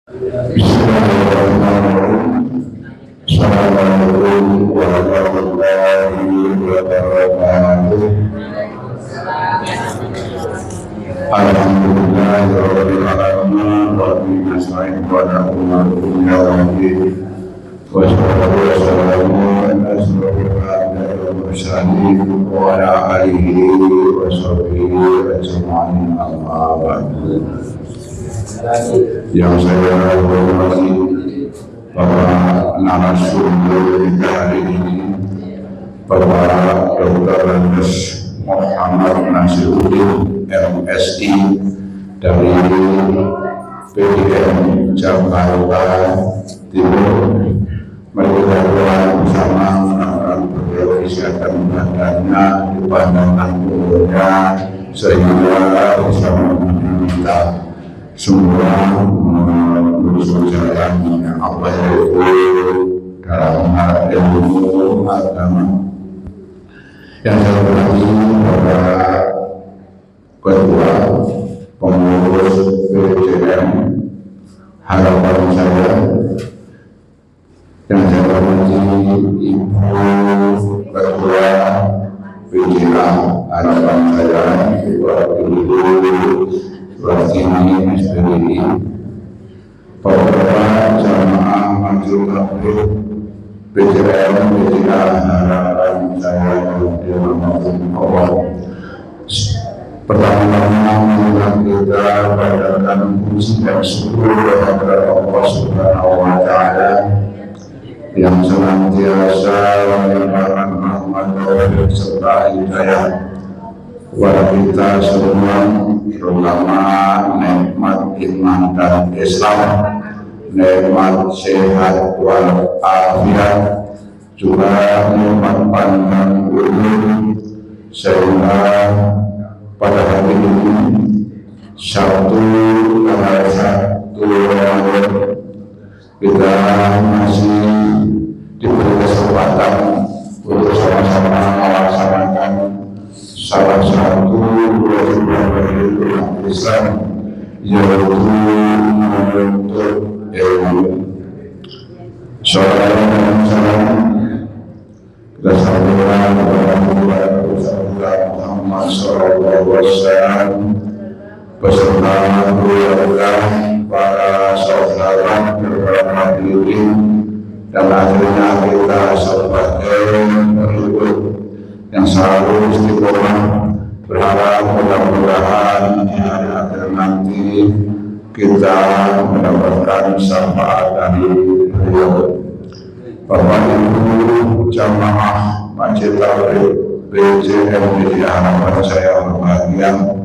Bismillahirrahmanirrahim. Assalamualaikum warahmatullahi wabarakatuh. Alhamdulillahirabbil alamin wa bihi nasta'in wa na'udzu billahi wa sallallahu ala asyrafil anbiya'i wal mursalin wa ala alihi wa sahbihi ajma'in, amma ba'du. Yang saya hormati para narasumber hari ini, Bapak Dr. Andes Muhammad Nasiruddin MSI dari PDN Jakarta Timur, mereka bersama melakukan kesehatan badannya di pandangan umurnya, sehingga bisa meminta semua menuju jalan apa itu dalam hal ilmu agama. Yang saya hormati Bapak Ketua Pengurus PJM Harapan saya, yang saya hormati Ibu Ketua PJA Harapan saya, Ibu Rasini SPDI, Bapak Jamaah Majelis Taklim PJM PJA Harapan saya Allah. Pertama-tama kita panjatkan puji dan syukur kepada Allah Subhanahu wa Ta'ala yang senantiasa melimpahkan rahmat serta hidayah kepada kita semua, terutama nikmat iman dan Islam, nikmat sehat wal afiat, juga nikmat panjang umur, sehingga pada hari ini Sabtu tanggal 1 Ramadan kita masih diberi kesempatan untuk sama-sama melaksanakan salah satu kewajiban Islam, yaitu menuntut ilmu. Salam kita sampaikan kepada Muhammad SAW beserta keluarga, para saudara beberapa hadirin, dan akhirnya kita sebagai pengikut yang selalu istiqomah, berharap mudah-mudahan di hari akhir nanti kita mendapatkan syafaat dari beliau. Bapak Ibu jamaah Masjid Taklim PJM di harapan saya berbahagia,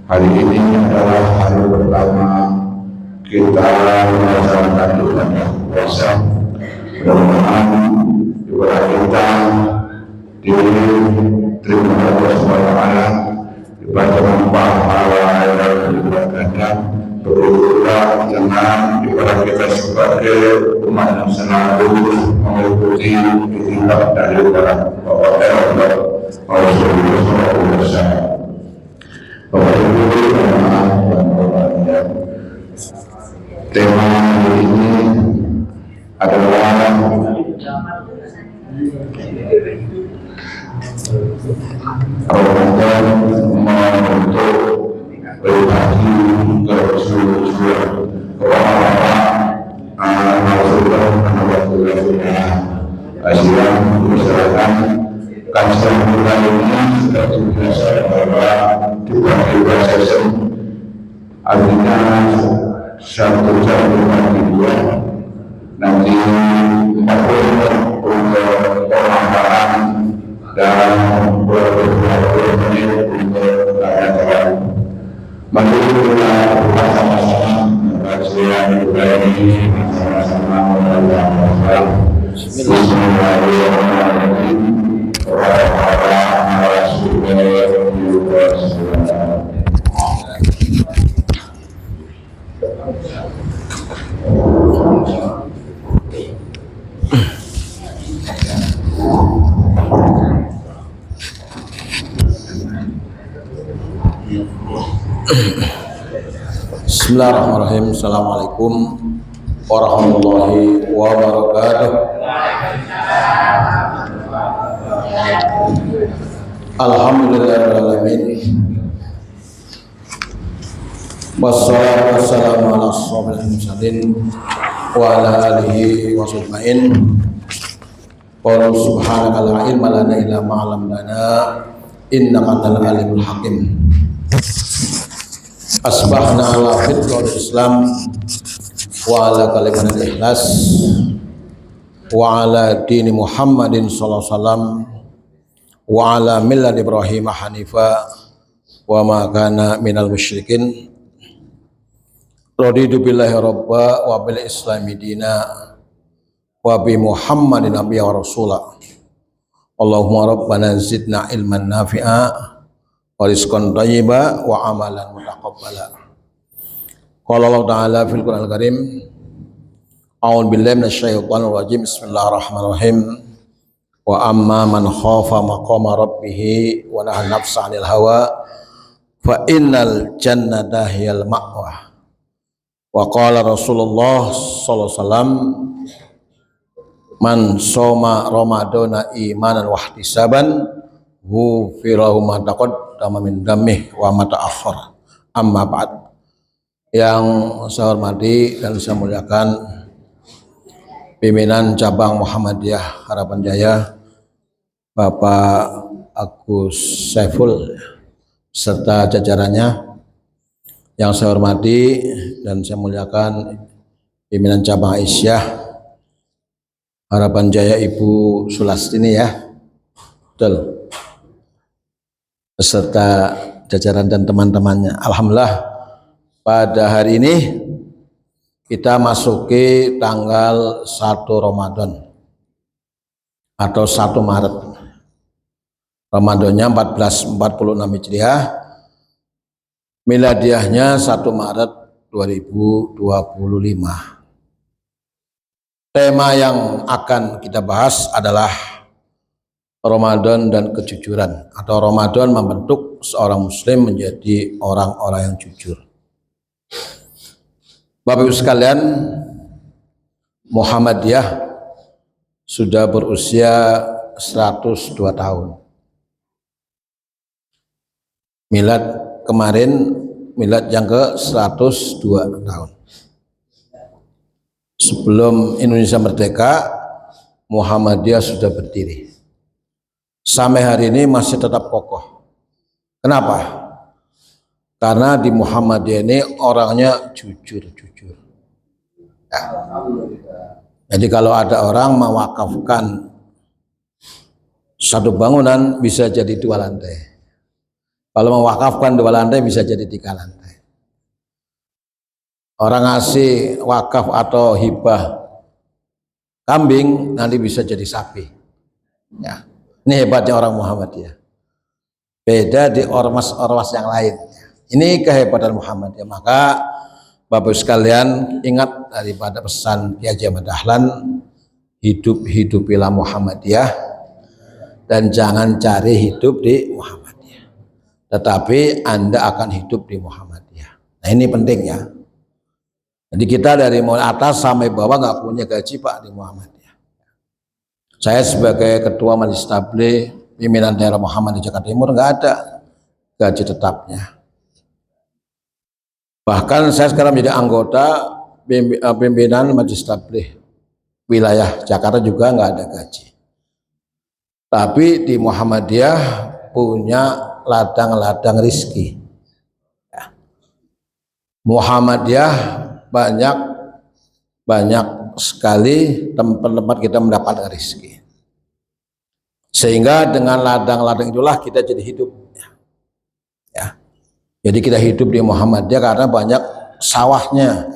hari ini adalah hari pertama kita melaksanakan ibadah puasa. Mudah-mudahan ibadah kita diterima Allah SWT, dibacakan pahala yang berbahagia. Berikutlah dengan ibadah kita sebagai umat yang selalu mengikuti tindak dari para Bapak Rasulullah SAW. Bapak Ibu jamaah yang berbahagia, tema ini adalah Ramadan membentuk pribadi Rasulullah, Asyam misalkan kajian kita ini sudah biasa bahwa dibagi session, artinya 1 jam 2, nanti 40 untuk pemaparan dan beberapa menit untuk tanya-tanya. Mari kita bersama-sama kajian ini bersama-sama melakukan Bismillahirrahmanirrahim. Bismillahirrahmanirrahim. Assalamualaikum warahmatullahi wabarakatuh. Alhamdulillahirrahmanirrahim. Wassalatu wassalamu ala asyrofil mursalin wa ala alihi wa sahbihi. Qul subhanaka la ilma lana illa ma 'allamtana innaka antal alimul hakim. Asbahna ala fitril Islam wa ala kalimatil ikhlas wa ala dini Muhammadin sallallahu alaihi wasallam wa ala millati Ibrahim hanifa wa ma kana minal musyrikin. Raditu billahi rabba wa bil islami dina wa bi Muhammadin nabiyya wa rasula. Allahumma rabbana zidna ilman nafi'a wa rizqan thayyiba wa amalan mutaqabbala. Qala Allah Ta'ala fil Qur'anil Karim, a'udzu billahi minasyaitonir rajim. Bismillahirrahmanirrahim. Wa amma man khafa maqama rabbih wa nahaa nafsa 'anil hawa fa innal jannata hiyal ma'wa. Wa qala Rasulullah sallallahu alaihi wasallam, man shoma ramadana imanan wa ihtisaban ghufira ma taqaddama min damih wa ma ta'akhkhar. Amma ba'd. Yang saya hormati dan saya muliakan pimpinan cabang Muhammadiyah Harapan Jaya, Bapak Agus Saiful serta jajarannya. Yang saya hormati dan saya muliakan pimpinan cabang Aisyah Harapan Jaya Ibu Sulastini ya, betul, beserta jajaran dan teman-temannya. Alhamdulillah pada hari ini kita masuki tanggal 1 Ramadan atau 1 Maret. Ramadannya 1446 Hijriah, miladiahnya 1 Maret 2025. Tema yang akan kita bahas adalah Ramadan dan kejujuran, atau Ramadan membentuk seorang muslim menjadi orang-orang yang jujur. Bapak Ibu sekalian, Muhammadiyah sudah berusia 102 tahun. Milad kemarin, milad yang ke 102 tahun. Sebelum Indonesia merdeka, Muhammadiyah sudah berdiri. Sampai hari ini masih tetap kokoh. Kenapa? Karena di Muhammadiyah ini orangnya jujur. Ya. Jadi kalau ada orang mewakafkan satu bangunan bisa jadi 2 lantai. Kalau mewakafkan 2 lantai bisa jadi 3 lantai. Orang ngasih wakaf atau hibah kambing nanti bisa jadi sapi. Ya. Ini hebatnya orang Muhammadiyah. Beda di ormas-ormas yang lain. Ini kehebatan Muhammadiyah. Maka Bapak sekalian ingat daripada pesan Kiai Haji Ahmad Dahlan, hidup-hidupilah Muhammadiyah dan jangan cari hidup di Muhammadiyah. Tetapi Anda akan hidup di Muhammadiyah. Nah ini penting ya. Jadi kita dari mulai atas sampai bawah nggak punya gaji Pak di Muhammadiyah. Saya sebagai Ketua Majelis Tabligh pimpinan daerah Muhammad di Jakarta Timur nggak ada gaji tetapnya. Bahkan saya sekarang menjadi anggota pimpinan Majelis Tabligh wilayah Jakarta juga nggak ada gaji. Tapi di Muhammadiyah punya ladang-ladang rizki. Ya. Muhammadiyah banyak sekali tempat-tempat kita mendapatkan rizki. Sehingga dengan ladang-ladang itulah kita jadi hidup. Ya. Jadi kita hidup di Muhammadiyah karena banyak sawahnya,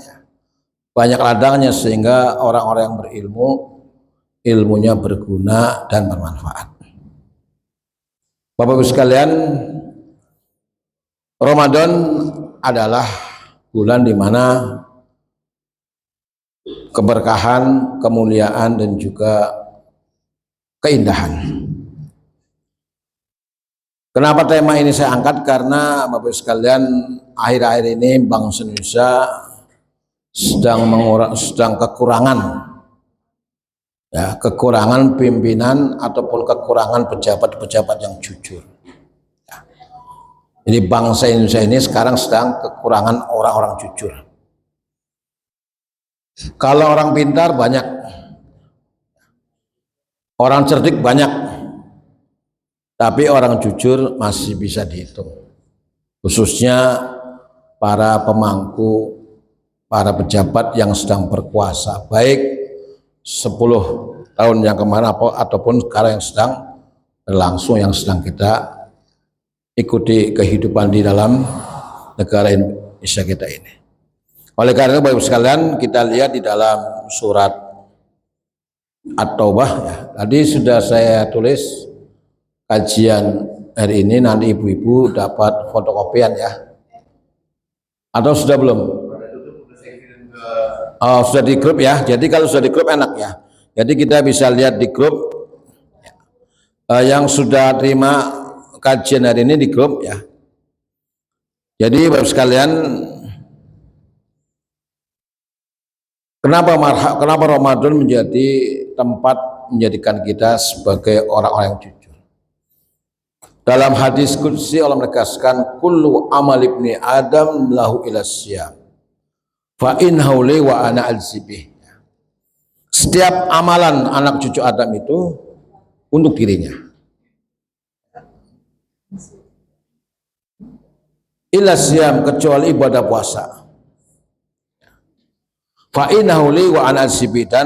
banyak ladangnya, sehingga orang-orang yang berilmu, ilmunya berguna dan bermanfaat. Bapak-Ibu sekalian, Ramadan adalah bulan di mana keberkahan, kemuliaan dan juga keindahan. Kenapa tema ini saya angkat? Karena Bapak sekalian, akhir-akhir ini bangsa Indonesia sedang kekurangan, ya, kekurangan pimpinan ataupun kekurangan pejabat-pejabat yang jujur. Ya. Jadi bangsa Indonesia ini sekarang sedang kekurangan orang-orang jujur. Kalau orang pintar banyak, orang cerdik banyak, tapi orang jujur masih bisa dihitung. Khususnya para pemangku, para pejabat yang sedang berkuasa, baik 10 tahun yang kemarin ataupun sekarang yang sedang berlangsung, yang sedang kita ikuti kehidupan di dalam negara Indonesia kita ini. Oleh karena itu Bapak sekalian, kita lihat di dalam surat At-Taubah, ya. Tadi sudah saya tulis kajian hari ini, nanti ibu-ibu dapat fotokopian ya. Atau sudah belum? Oh, sudah di grup ya. Jadi kalau sudah di grup enak ya. Jadi kita bisa lihat di grup yang sudah terima kajian hari ini di grup ya. Jadi Bapak sekalian, kenapa Ramadan menjadi tempat menjadikan kita sebagai orang-orang yang jujur? Dalam hadis qudsi Allah menegaskan, kullu amal ibni Adam lahu ila siyam fa in hauli wa ana alzibih. Setiap amalan anak cucu Adam itu untuk dirinya. Ila siyam, kecuali ibadah puasa. Fa in hauli wa ana alzibih, dan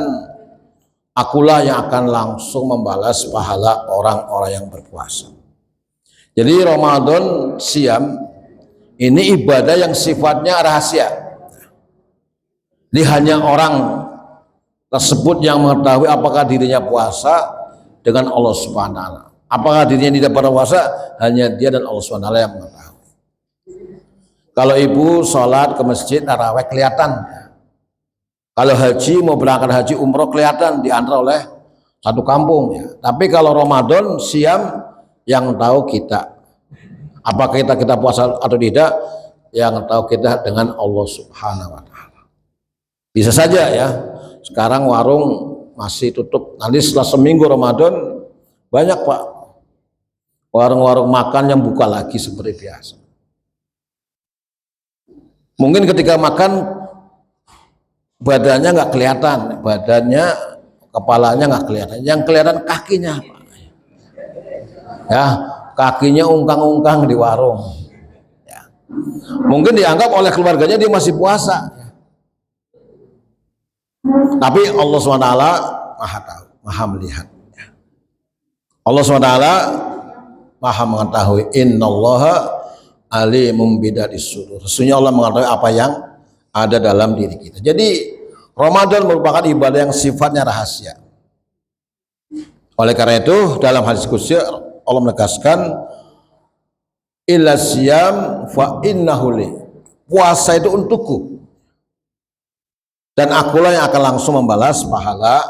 akulah yang akan langsung membalas pahala orang-orang yang berpuasa. Jadi Ramadan siam ini ibadah yang sifatnya rahasia. Ini hanya orang tersebut yang mengetahui apakah dirinya puasa dengan Allah Subhanahu wa taala. Apakah dirinya tidak berpuasa, hanya dia dan Allah Subhanahu wa taala yang mengetahui. Kalau ibu sholat ke masjid tarawih kelihatan. Kalau haji, mau berangkat haji umroh kelihatan, diantar oleh satu kampung ya. Tapi kalau Ramadan siam, yang tahu kita, apakah kita puasa atau tidak, yang tahu kita dengan Allah Subhanahu wa taala. Bisa saja ya, sekarang warung masih tutup, nanti setelah seminggu Ramadan banyak Pak warung-warung makan yang buka lagi seperti biasa. Mungkin ketika makan badannya nggak kelihatan, kepalanya nggak kelihatan, yang kelihatan kakinya Pak. Ya, kakinya ungkang-ungkang di warung ya. Mungkin dianggap oleh keluarganya dia masih puasa ya. Tapi Allah SWT maha tahu, maha melihat ya. Allah SWT maha mengetahui, innallaha alimum bidatis sudur. Sesungguhnya Allah mengetahui apa yang ada dalam diri kita. Jadi Ramadan merupakan ibadah yang sifatnya rahasia. Oleh karena itu dalam hadis qudsi Allah menegaskan, illa siyam fa innahu li, puasa itu untukku dan akulah yang akan langsung membalas pahala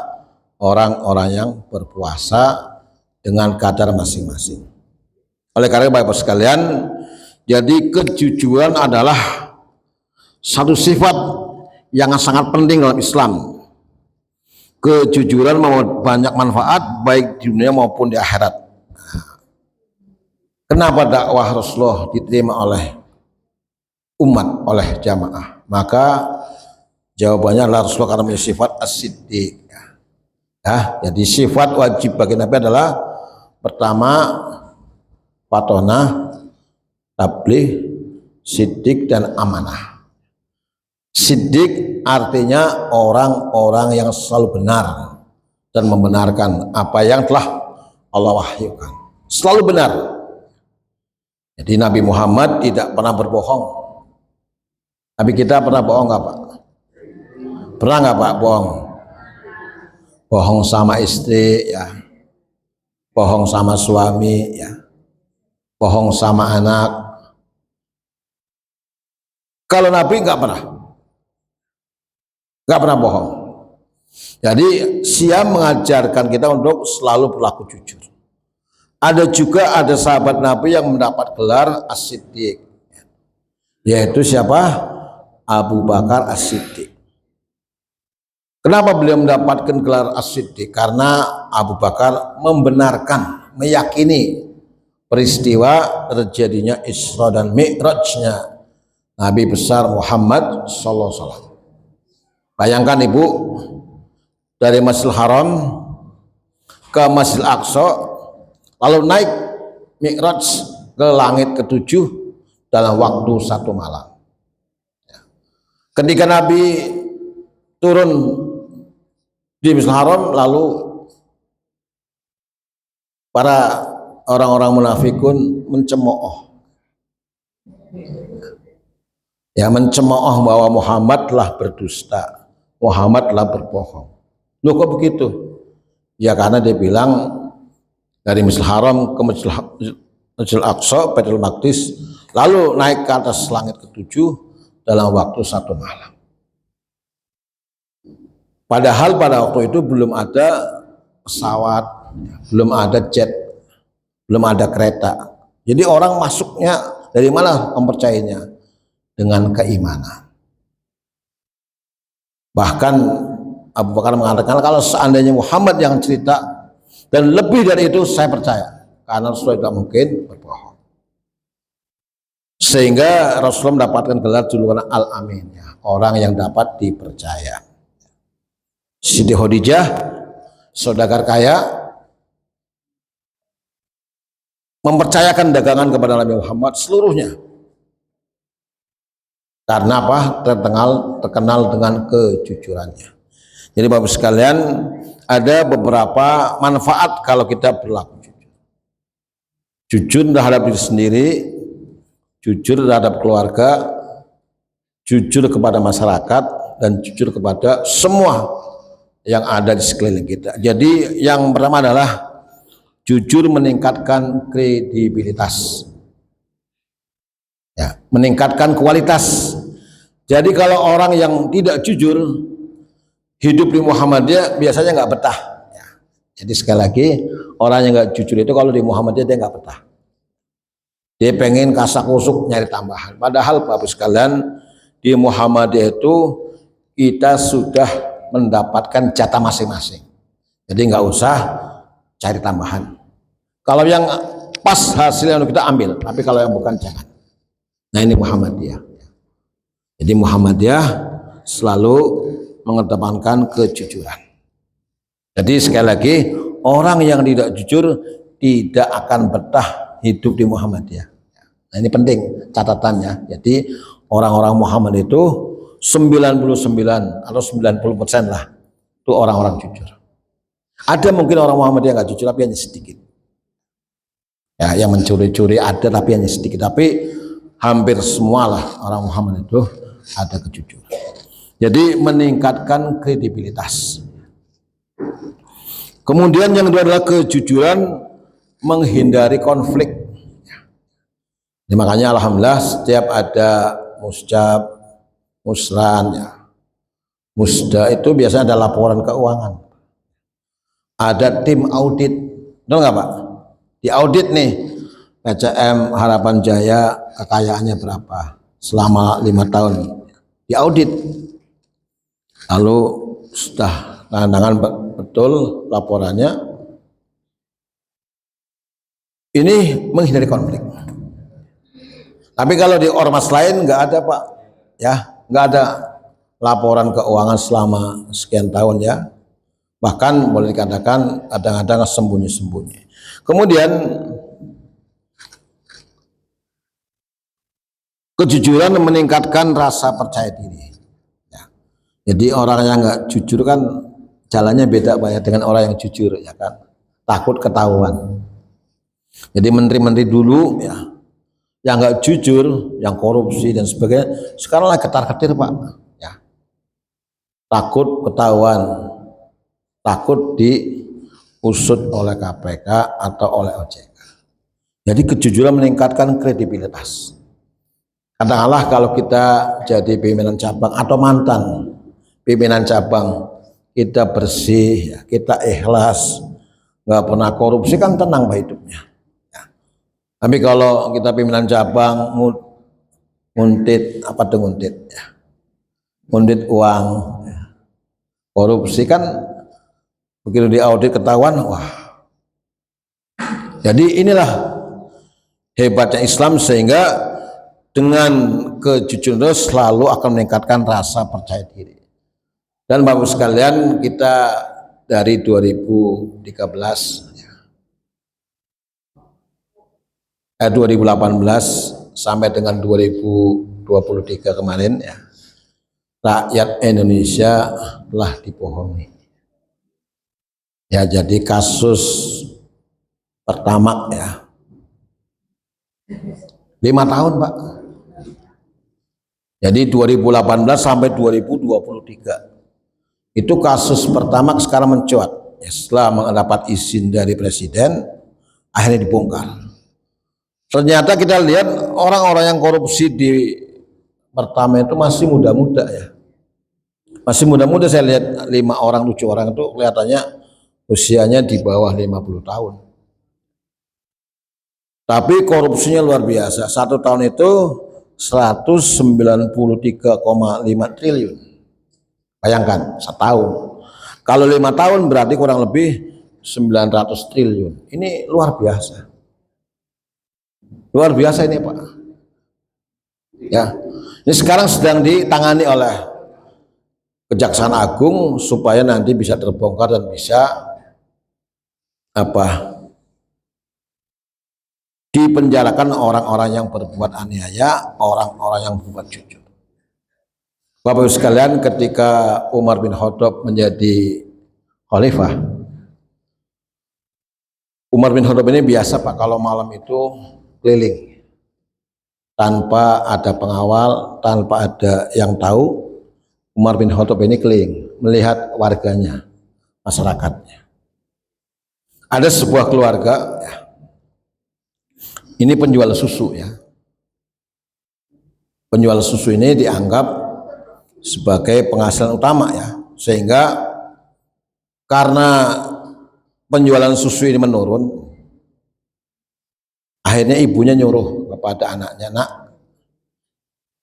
orang-orang yang berpuasa dengan kadar masing-masing. Oleh karena itu Bapak sekalian, jadi kejujuran adalah satu sifat yang sangat penting dalam Islam. Kejujuran membawa banyak manfaat baik di dunia maupun di akhirat. Kenapa dakwah Rasulullah diterima oleh umat, oleh jamaah? Maka jawabannya adalah Rasulullah karena punya sifat as-siddiq. Ya, jadi sifat wajib bagi Nabi adalah pertama patonah, tabligh, siddiq, dan amanah. Siddiq artinya orang-orang yang selalu benar dan membenarkan apa yang telah Allah wahyukan. Selalu benar. Jadi Nabi Muhammad tidak pernah berbohong. Nabi kita pernah bohong nggak Pak? Pernah nggak Pak bohong? Bohong sama istri ya, bohong sama suami ya, bohong sama anak. Kalau Nabi nggak pernah bohong. Jadi siam mengajarkan kita untuk selalu berlaku jujur. Ada sahabat Nabi yang mendapat gelar As-Siddiq, yaitu siapa? Abu Bakar As-Siddiq. Kenapa beliau mendapatkan gelar As-Siddiq? Karena Abu Bakar membenarkan, meyakini peristiwa terjadinya Isra dan Mi'rajnya Nabi besar Muhammad sallallahu alaihi wasallam. Bayangkan Ibu, dari Masjidil Haram ke Masjidil Aqsa, lalu naik Mi'raj ke langit ketujuh dalam waktu 1 malam. Ketika Nabi turun di Masjidil Haram, lalu para orang-orang munafikun mencemooh, mencemooh bahwa Muhammad telah berdusta, Muhammad telah berbohong. Loh kok begitu? Ya karena dia bilang dari Masjidil Haram ke Masjidil Aqsa, Baitul Maqdis, lalu naik ke atas langit ketujuh dalam waktu 1 malam. Padahal pada waktu itu belum ada pesawat, belum ada jet, belum ada kereta. Jadi orang masuknya dari mana mempercayainya? Dengan keimanan. Bahkan Abu Bakar mengatakan, kalau seandainya Muhammad yang cerita dan lebih dari itu saya percaya, karena Rasulullah tidak mungkin berbohong. Sehingga Rasulullah mendapatkan gelar julukan Al-Amin, orang yang dapat dipercaya. Siti Khadijah, saudagar kaya, mempercayakan dagangan kepada Nabi Muhammad seluruhnya. Karena apa? Terkenal dengan kejujurannya. Jadi Bapak sekalian, ada beberapa manfaat kalau kita berlaku jujur. Jujur terhadap diri sendiri, jujur terhadap keluarga, jujur kepada masyarakat, dan jujur kepada semua yang ada di sekeliling kita. Jadi yang pertama adalah jujur meningkatkan kredibilitas, meningkatkan kualitas. Jadi kalau orang yang tidak jujur hidup di Muhammadiyah biasanya nggak betah. Jadi sekali lagi, orang yang nggak jujur itu kalau di Muhammadiyah dia nggak betah. Dia pengen kasak kusuk nyari tambahan. Padahal Bapak sekalian, di Muhammadiyah itu kita sudah mendapatkan jatah masing-masing. Jadi nggak usah cari tambahan. Kalau yang pas hasilnya kita ambil, tapi kalau yang bukan jangan. Nah ini Muhammadiyah. Jadi Muhammadiyah selalu mengedepankan kejujuran. Jadi sekali lagi, orang yang tidak jujur tidak akan betah hidup di Muhammadiyah. Nah ini penting catatannya. Jadi orang-orang Muhammad itu 99 atau 90% lah itu orang-orang jujur. Ada mungkin orang Muhammadiyah nggak jujur, tapi hanya sedikit. Ya, yang mencuri-curi ada, tapi hanya sedikit. Tapi hampir semualah orang Muhammad itu ada kejujuran. Jadi meningkatkan kredibilitas. Kemudian yang kedua adalah kejujuran menghindari konflik. Jadi makanya alhamdulillah setiap ada musjab, musran, musda itu biasanya ada laporan keuangan. Ada tim audit, tahu nggak Pak? Di audit nih, PCM Harapan Jaya kekayaannya berapa selama 5 tahun. Di audit. Lalu sudah tangan betul laporannya. Ini menghindari konflik. Tapi kalau di ormas lain nggak ada Pak, nggak ada laporan keuangan selama sekian tahun ya. Bahkan boleh dikatakan kadang-kadang sembunyi-sembunyi. Kemudian kejujuran meningkatkan rasa percaya diri. Jadi orang yang nggak jujur kan jalannya beda banyak dengan orang yang jujur, ya kan? Takut ketahuan. Jadi menteri-menteri dulu yang nggak jujur, yang korupsi dan sebagainya, sekarang lagi ketar-ketir Pak. Takut ketahuan, takut diusut oleh KPK atau oleh OJK. Jadi kejujuran meningkatkan kredibilitas. Katakanlah kalau kita jadi pimpinan cabang atau mantan pimpinan cabang, kita bersih, kita ikhlas, nggak pernah korupsi, kan tenang Pak hidupnya. Tapi kalau kita pimpinan cabang nguntit, apa tuh nguntit? Ya. Nguntit uang, ya. Korupsi kan begitu diaudit ketahuan, wah. Jadi inilah hebatnya Islam, sehingga dengan kejujuran itu selalu akan meningkatkan rasa percaya diri. Dan Bapak sekalian, kita dari 2018 2018 sampai dengan 2023 kemarin ya, rakyat Indonesia telah dibohongi. Ya, jadi kasus pertama ya 5 tahun Pak. Jadi 2018 sampai 2023 itu kasus pertama sekarang mencuat. Ya, setelah mendapat izin dari presiden, akhirnya dibongkar. Ternyata kita lihat orang-orang yang korupsi di pertama itu masih muda-muda ya. Masih muda-muda, saya lihat 5 orang, 7 orang itu kelihatannya usianya di bawah 50 tahun. Tapi korupsinya luar biasa. 1 tahun itu 193,5 triliun. Bayangkan, 1 tahun. Kalau 5 tahun berarti kurang lebih 900 triliun. Ini luar biasa. Luar biasa ini Pak. Ya, ini sekarang sedang ditangani oleh Kejaksaan Agung supaya nanti bisa terbongkar dan bisa dipenjarakan orang-orang yang berbuat aniaya, orang-orang yang berbuat jujur. Bapak Ibu sekalian, ketika Umar bin Khattab menjadi khalifah, Umar bin Khattab ini biasa Pak, kalau malam itu keliling tanpa ada pengawal, tanpa ada yang tahu. Umar bin Khattab ini keliling melihat warganya, masyarakatnya. Ada sebuah keluarga ya, ini penjual susu ya. Penjual susu ini dianggap sebagai penghasilan utama ya, sehingga karena penjualan susu ini menurun, akhirnya ibunya nyuruh kepada anaknya, nak,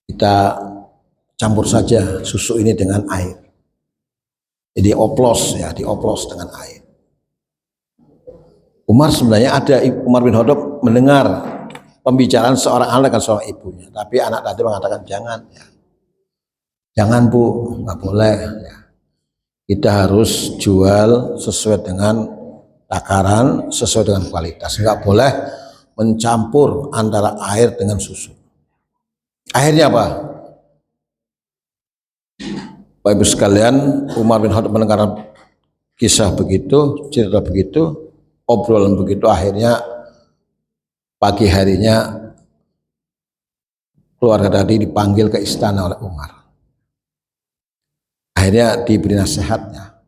kita campur saja susu ini dengan air. Jadi oplos ya, dioplos dengan air. Umar bin Khattab mendengar pembicaraan seorang anak dengan seorang ibunya, tapi anak tadi mengatakan jangan ya. Jangan Bu, nggak boleh ya. Kita harus jual sesuai dengan takaran, sesuai dengan kualitas. Nggak boleh mencampur antara air dengan susu. Akhirnya apa? Bapak Ibu sekalian, Umar bin Khattab mendengar kisah begitu, cerita begitu, obrolan begitu, akhirnya pagi harinya keluarga tadi dipanggil ke istana oleh Umar. Akhirnya diberi nasihatnya,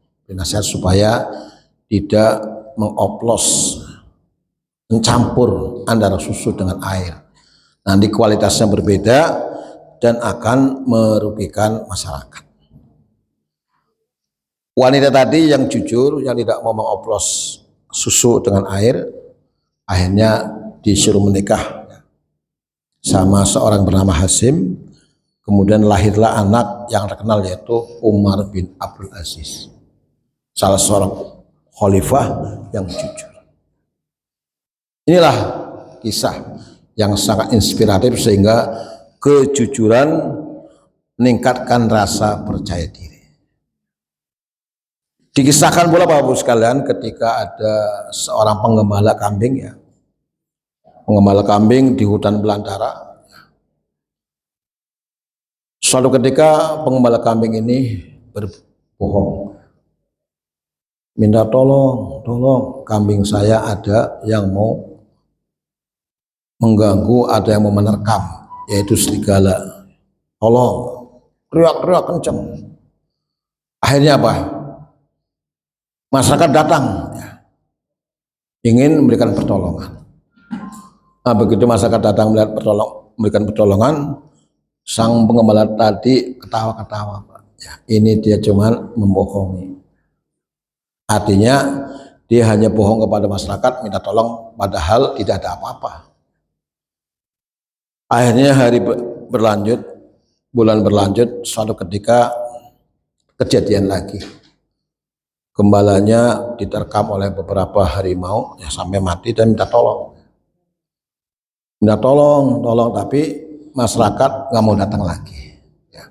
supaya tidak mengoplos, mencampur antara susu dengan air. Nanti kualitasnya berbeda dan akan merugikan masyarakat. Wanita tadi yang jujur, yang tidak mau mengoplos susu dengan air, akhirnya disuruh menikah sama seorang bernama Hasim. Kemudian lahirlah anak yang terkenal, yaitu Umar bin Abdul Aziz, salah seorang khalifah yang jujur. Inilah kisah yang sangat inspiratif, sehingga kejujuran meningkatkan rasa percaya diri. Dikisahkan pula Bapak Ibu sekalian, ketika ada seorang penggembala kambing ya, penggembala kambing di hutan belantara. Suatu ketika penggembala kambing ini berbohong, minta tolong kambing saya ada yang mau mengganggu, ada yang mau menerkam, yaitu serigala. Tolong, teriak-teriak kencang. Akhirnya apa? Masyarakat datang ya, ingin memberikan pertolongan. Nah, begitu masyarakat datang memberikan pertolongan, sang penggembala tadi ketawa-ketawa, Pak. Ya, ini dia cuma membohongi. Artinya dia hanya bohong kepada masyarakat, minta tolong, padahal tidak ada apa-apa. Akhirnya hari berlanjut, bulan berlanjut, suatu ketika kejadian lagi. Gembalanya diterkam oleh beberapa harimau ya, sampai mati dan minta tolong. Tolong, tapi masyarakat nggak mau datang lagi. Ya.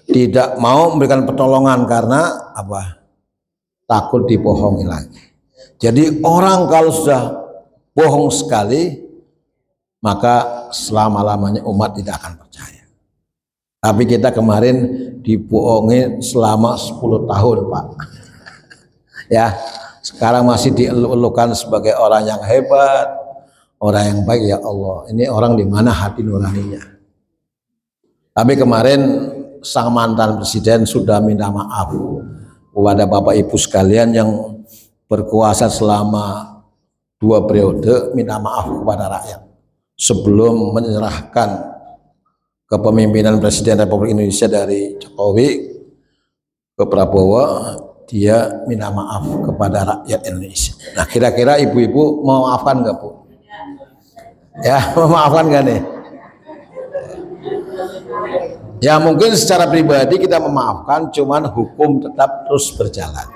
Tidak mau memberikan pertolongan karena apa? Takut dibohongi lagi. Jadi orang kalau sudah bohong sekali, maka selama-lamanya umat tidak akan percaya. Tapi kita kemarin dibohongi selama 10 tahun, Pak. Ya, sekarang masih dieluk-elukan sebagai orang yang hebat, orang yang baik. Ya Allah, ini orang di mana hati nuraninya. Tapi kemarin sang mantan presiden sudah minta maaf kepada Bapak Ibu sekalian yang berkuasa selama 2 periode, minta maaf kepada rakyat sebelum menyerahkan kepemimpinan Presiden Republik Indonesia dari Jokowi ke Prabowo. Dia minta maaf kepada rakyat Indonesia. Nah, kira-kira ibu-ibu mau maafkan nggak, Bu? Ya, memaafkan nggak nih? Ya, mungkin secara pribadi kita memaafkan, cuman hukum tetap terus berjalan.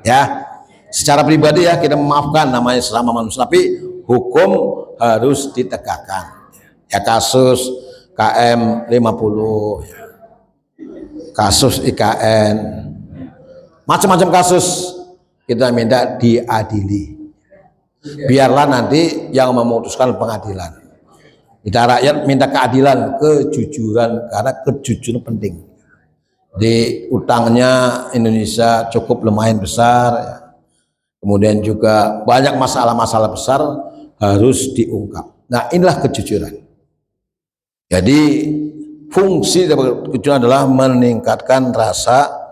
Ya, secara pribadi ya kita memaafkan, namanya sesama manusia, tapi hukum harus ditegakkan. Ya, kasus KM 50, kasus IKN, macam-macam kasus kita minta diadili. Biarlah nanti yang memutuskan pengadilan. Kita rakyat minta keadilan, kejujuran, karena kejujuran penting. Di utangnya Indonesia cukup lumayan besar, ya. Kemudian juga banyak masalah-masalah besar harus diungkap. Nah, inilah kejujuran. Jadi fungsi dari kejujuran adalah meningkatkan rasa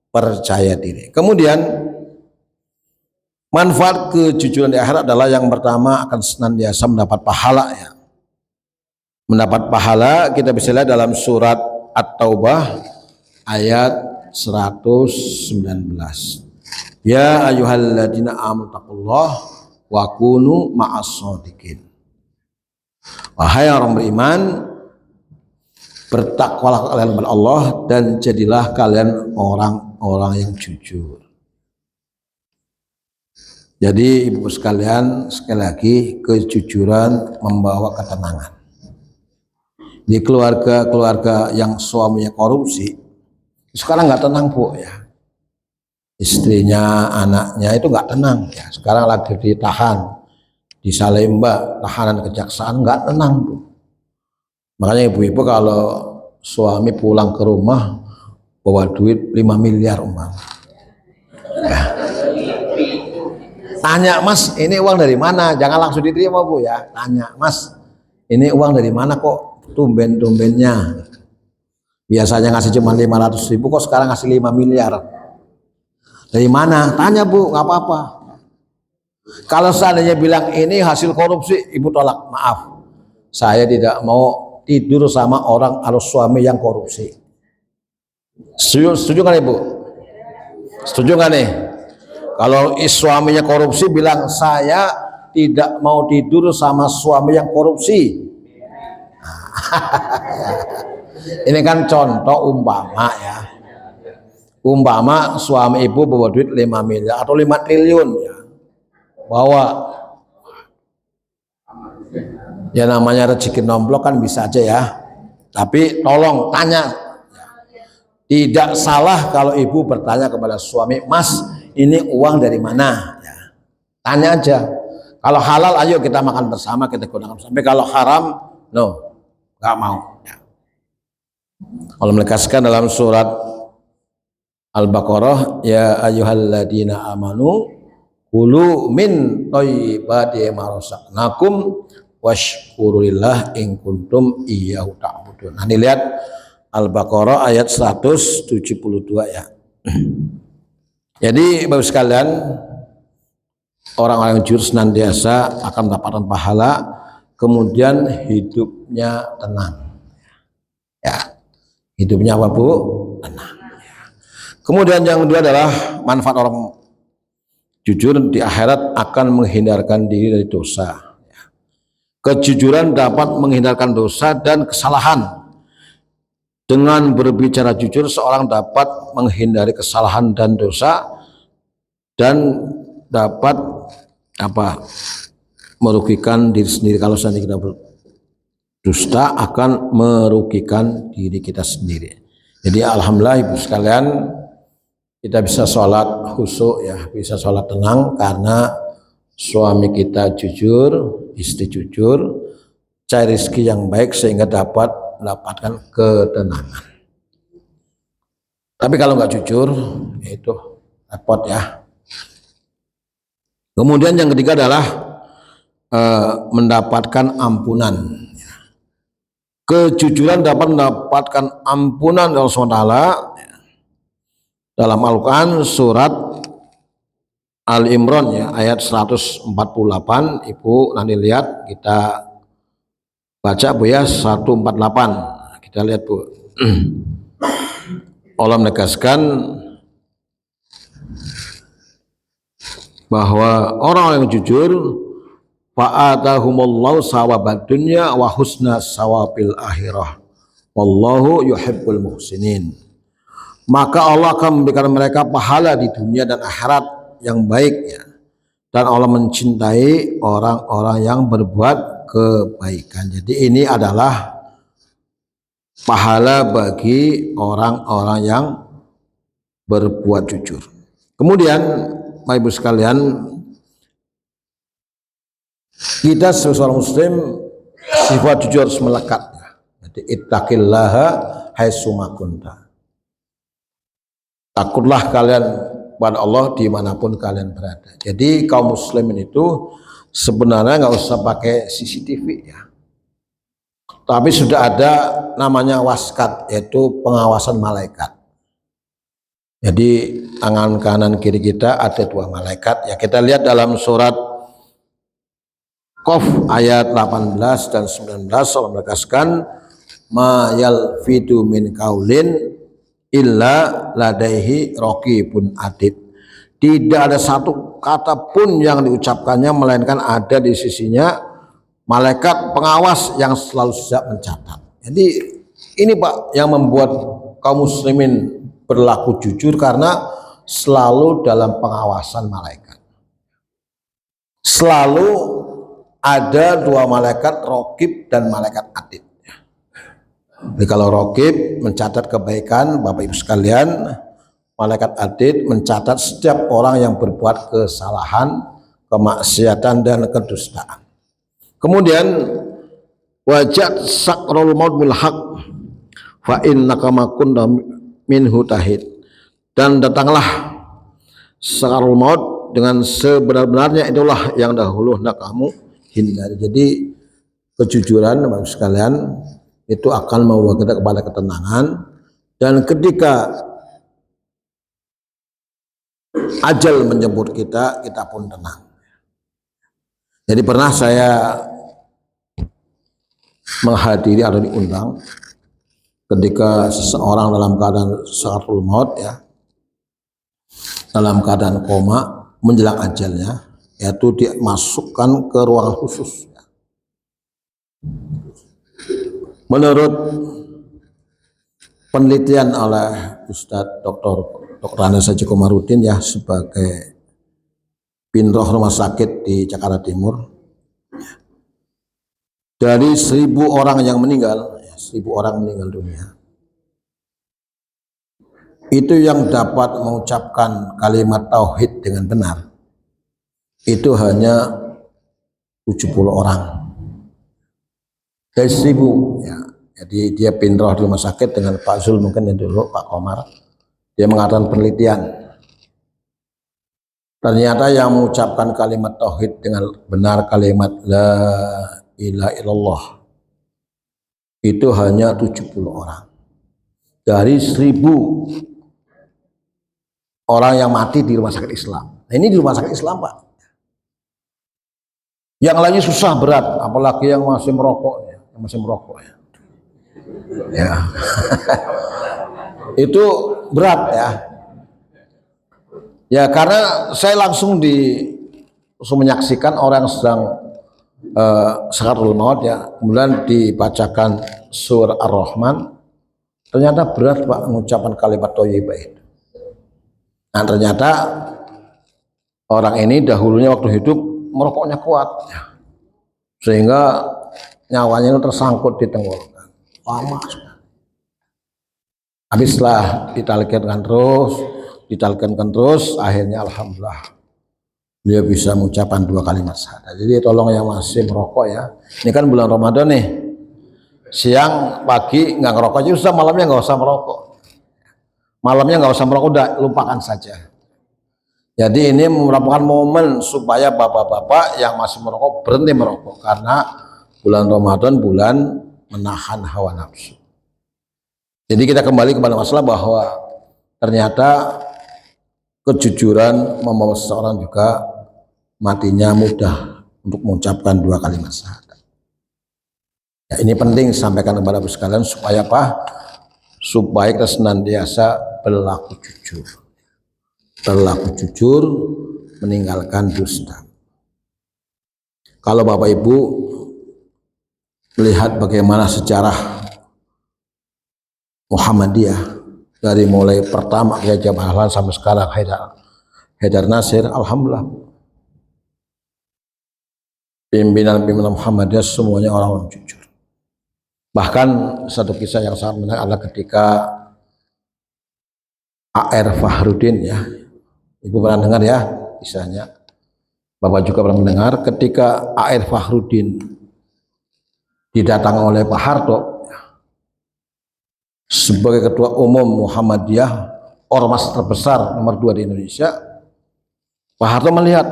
percaya diri. Kemudian manfaat kejujuran di akhirat adalah yang pertama akan senantiasa mendapat pahala ya. Mendapat pahala kita bisa lihat dalam surat At-Taubah ayat 119. Ya ayyuhalladzina amanu taqullaha wa kunu ma'as-shadiqin. Wahai orang beriman, bertakwalah kalian kepada Allah dan jadilah kalian orang-orang yang jujur. Jadi ibu sekalian, sekali lagi kejujuran membawa ketenangan. Di keluarga-keluarga yang suaminya korupsi, sekarang nggak tenang, Bu, ya. Istrinya, anaknya itu nggak tenang ya. Sekarang lagi ditahan di Salemba, tahanan kejaksaan, nggak tenang, Bu. Makanya ibu-ibu kalau suami pulang ke rumah bawa duit 5 miliar umpama. Ya. Tanya, Mas, ini uang dari mana? Jangan langsung diterima, Bu, ya. Tanya, Mas, ini uang dari mana kok tumben-tumbennya? Biasanya ngasih cuma 500.000, kok sekarang ngasih 5 miliar. Dari mana? Tanya, Bu, nggak apa-apa. Kalau seandainya bilang ini hasil korupsi, ibu tolak. Maaf, saya tidak mau tidur sama orang atau suami yang korupsi. Setuju kan, Ibu? Setuju kan nih? Kalau suaminya korupsi bilang saya tidak mau tidur sama suami yang korupsi. Ini kan contoh umpama ya. Umpama suami ibu bawa duit 5 miliar atau 5 triliun ya. Bawa. Ya namanya rezeki nomplok kan bisa aja ya. Tapi tolong tanya. Tidak salah kalau ibu bertanya kepada suami, Mas, ini uang dari mana? Ya. Tanya aja. Kalau halal, ayo kita makan bersama, kita gunakan bersama. Tapi kalau haram, no, nggak mau. Ya. Allah menegaskan dalam surat Al-Baqarah, ya ayyuhalladzina amanu kulu min thayyibati ma razaqnakum washkurulillah in kuntum iyyahu ta'budun. Nah, dilihat Al-Baqarah ayat 172 ya. Jadi Bapak sekalian, orang-orang yang jujur senantiasa akan mendapatkan pahala, kemudian hidupnya tenang. Ya. Hidupnya apa, Bu? Tenang. Ya. Kemudian yang kedua adalah manfaat orang jujur di akhirat akan menghindarkan diri dari dosa. Kejujuran dapat menghindarkan dosa dan kesalahan. Dengan berbicara jujur, seorang dapat menghindari kesalahan dan dosa dan dapat merugikan diri sendiri. Kalau seandainya kita berdusta akan merugikan diri kita sendiri. Jadi alhamdulillah ibu sekalian, kita bisa sholat khusyuk ya, bisa sholat tenang karena suami kita jujur, istri jujur, cari rezeki yang baik sehingga dapat mendapatkan ketenangan. Tapi kalau nggak jujur, itu repot ya. Kemudian yang ketiga adalah mendapatkan ampunan. Kejujuran dapat mendapatkan ampunan dari Allah SWT. Dalam Al-Quran surat Al-Imran ya, ayat 148, Ibu nanti lihat, kita baca Bu ya, 148. Kita lihat Bu. Allah menegaskan bahwa orang yang jujur fa'atahumullahu sawabad dunya wa husna sawabil akhirah wallahu yuhibbul muhsinin. Maka Allah akan memberikan mereka pahala di dunia dan akhirat yang baik ya. Dan Allah mencintai orang-orang yang berbuat kebaikan. Jadi ini adalah pahala bagi orang-orang yang berbuat jujur. Kemudian Bapak Ibu sekalian, kita sebagai seorang muslim sifat jujur harus melekat ya. Jadi ittaqillaha haitsuma kunta. Takutlah kalian pada Allah dimanapun kalian berada. Jadi kaum muslimin itu sebenarnya nggak usah pakai CCTV ya. Tapi sudah ada namanya waskat, yaitu pengawasan malaikat. Jadi tangan kanan kiri kita ada 2 malaikat. Ya kita lihat dalam surat Qaf ayat 18 dan 19 Allah menegaskan ma yalfidu min qaulin illa ladaihi raqibun atid. Tidak ada satu kata pun yang diucapkannya melainkan ada di sisinya malaikat pengawas yang selalu siap mencatat. Jadi ini Pak yang membuat kaum muslimin berlaku jujur karena selalu dalam pengawasan malaikat. Selalu ada 2 malaikat raqib dan malaikat atid. Jadi kalau raqib mencatat kebaikan Bapak Ibu sekalian, malaikat atid mencatat setiap orang yang berbuat kesalahan, kemaksiatan dan kedustaan. Kemudian wajat sakrul maut bil haq fa innaka ma kunta minhu tahid. Dan datanglah sakrul maut dengan sebenar-benarnya, itulah yang dahulu hendak kamu hindari. Jadi kejujuran Bapak sekalian itu akan membawa kita kepada ketenangan, dan ketika ajal menjemput kita, kita pun tenang. Jadi pernah saya menghadiri atau diundang ketika seseorang dalam keadaan sakratul maut ya, dalam keadaan koma menjelang ajalnya, yaitu dimasukkan ke ruangan khusus. Menurut penelitian oleh Ustadz Dr. Andes Haji Komarudin ya, sebagai Pinroh rumah sakit di Jakarta Timur, dari 1.000 orang yang meninggal, 1.000 orang meninggal dunia, itu yang dapat mengucapkan kalimat tauhid dengan benar itu hanya 70 orang dari 1.000 ya. Jadi dia pinroh di rumah sakit dengan Pak Zul, mungkin yang dulu Pak Komar, dia mengatakan penelitian, ternyata yang mengucapkan kalimat tauhid dengan benar, kalimat la ilaha illallah, itu hanya 70 orang dari 1.000 orang yang mati di rumah sakit Islam. Nah, ini di rumah sakit Islam Pak. Yang lainnya susah berat, apalagi yang masih merokok ya, ya. Itu berat ya. Ya karena saya langsung menyaksikan orang yang sedang sakaratul maut ya, kemudian dibacakan surah Ar-Rahman, ternyata berat Pak mengucapkan kalimat thayyibah itu. Nah ternyata orang ini dahulunya waktu hidup merokoknya kuat, sehingga nyawanya itu tersangkut di tenggorokan lama. Habis setelah ditalkinkan terus, akhirnya alhamdulillah dia bisa mengucapkan 2 kalimat syahadat. Jadi tolong yang masih merokok ya, ini kan bulan Ramadan nih, siang pagi nggak ngerokok aja susah, malamnya nggak usah merokok, udah lupakan saja. Jadi ini merupakan momen supaya bapak-bapak yang masih merokok berhenti merokok, karena bulan Ramadan bulan menahan hawa nafsu. Jadi kita kembali kepada masalah bahwa ternyata kejujuran membawa seseorang juga matinya mudah untuk mengucapkan 2 kalimat syahadat. Ya, ini penting disampaikan kepada Bapak sekalian supaya apa? Supaya kita senantiasa berlaku jujur, meninggalkan dusta. Kalau Bapak Ibu melihat bagaimana sejarah Muhammadiyah dari mulai pertama Kiai Haji Dahlan sampai sekarang Haidar Nasir, alhamdulillah pimpinan Muhammadiyah semuanya orang jujur. Bahkan satu kisah yang sangat menarik adalah ketika A.R. Fahrudin ya, Ibu pernah dengar ya kisahnya, Bapak juga pernah mendengar, ketika A.R. Fahrudin didatangi oleh Pak Harto sebagai ketua umum Muhammadiyah, ormas terbesar nomor 2 di Indonesia. Pak Harto melihat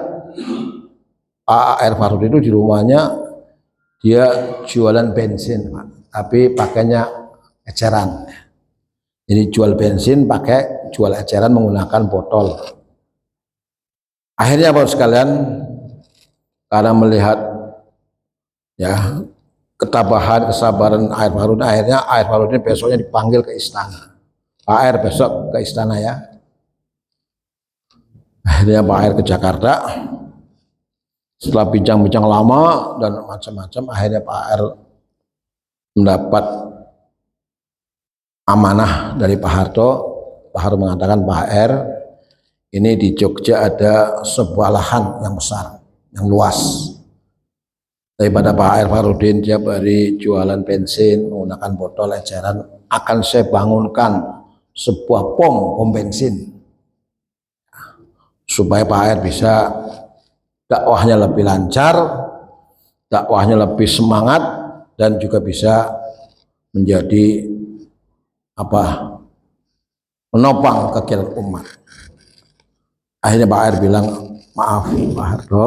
A.R. Fahrudin itu di rumahnya dia jualan bensin Pak, tapi pakainya eceran. Jadi jual bensin jual eceran menggunakan botol. Akhirnya Bapak sekalian, karena melihat ya ketabahan, kesabaran A.R. Fahrudin, akhirnya A.R. Fahrudin besoknya dipanggil ke istana. Pak A.R. besok ke istana ya. Akhirnya Pak A.R. ke Jakarta. Setelah bincang-bincang lama dan macam-macam, akhirnya Pak A.R. mendapat amanah dari Pak Harto. Pak Harto mengatakan, Pak A.R., ini di Jogja ada sebuah lahan yang besar, yang luas. Daripada Pak A.R. Fahrudin tiap hari jualan bensin menggunakan botol eceran, akan saya bangunkan sebuah pom bensin supaya Pak A.R. bisa dakwahnya lebih lancar, dakwahnya lebih semangat, dan juga bisa menjadi menopang kegiatan umat. Akhirnya Pak A.R. bilang, maaf Pak Harto,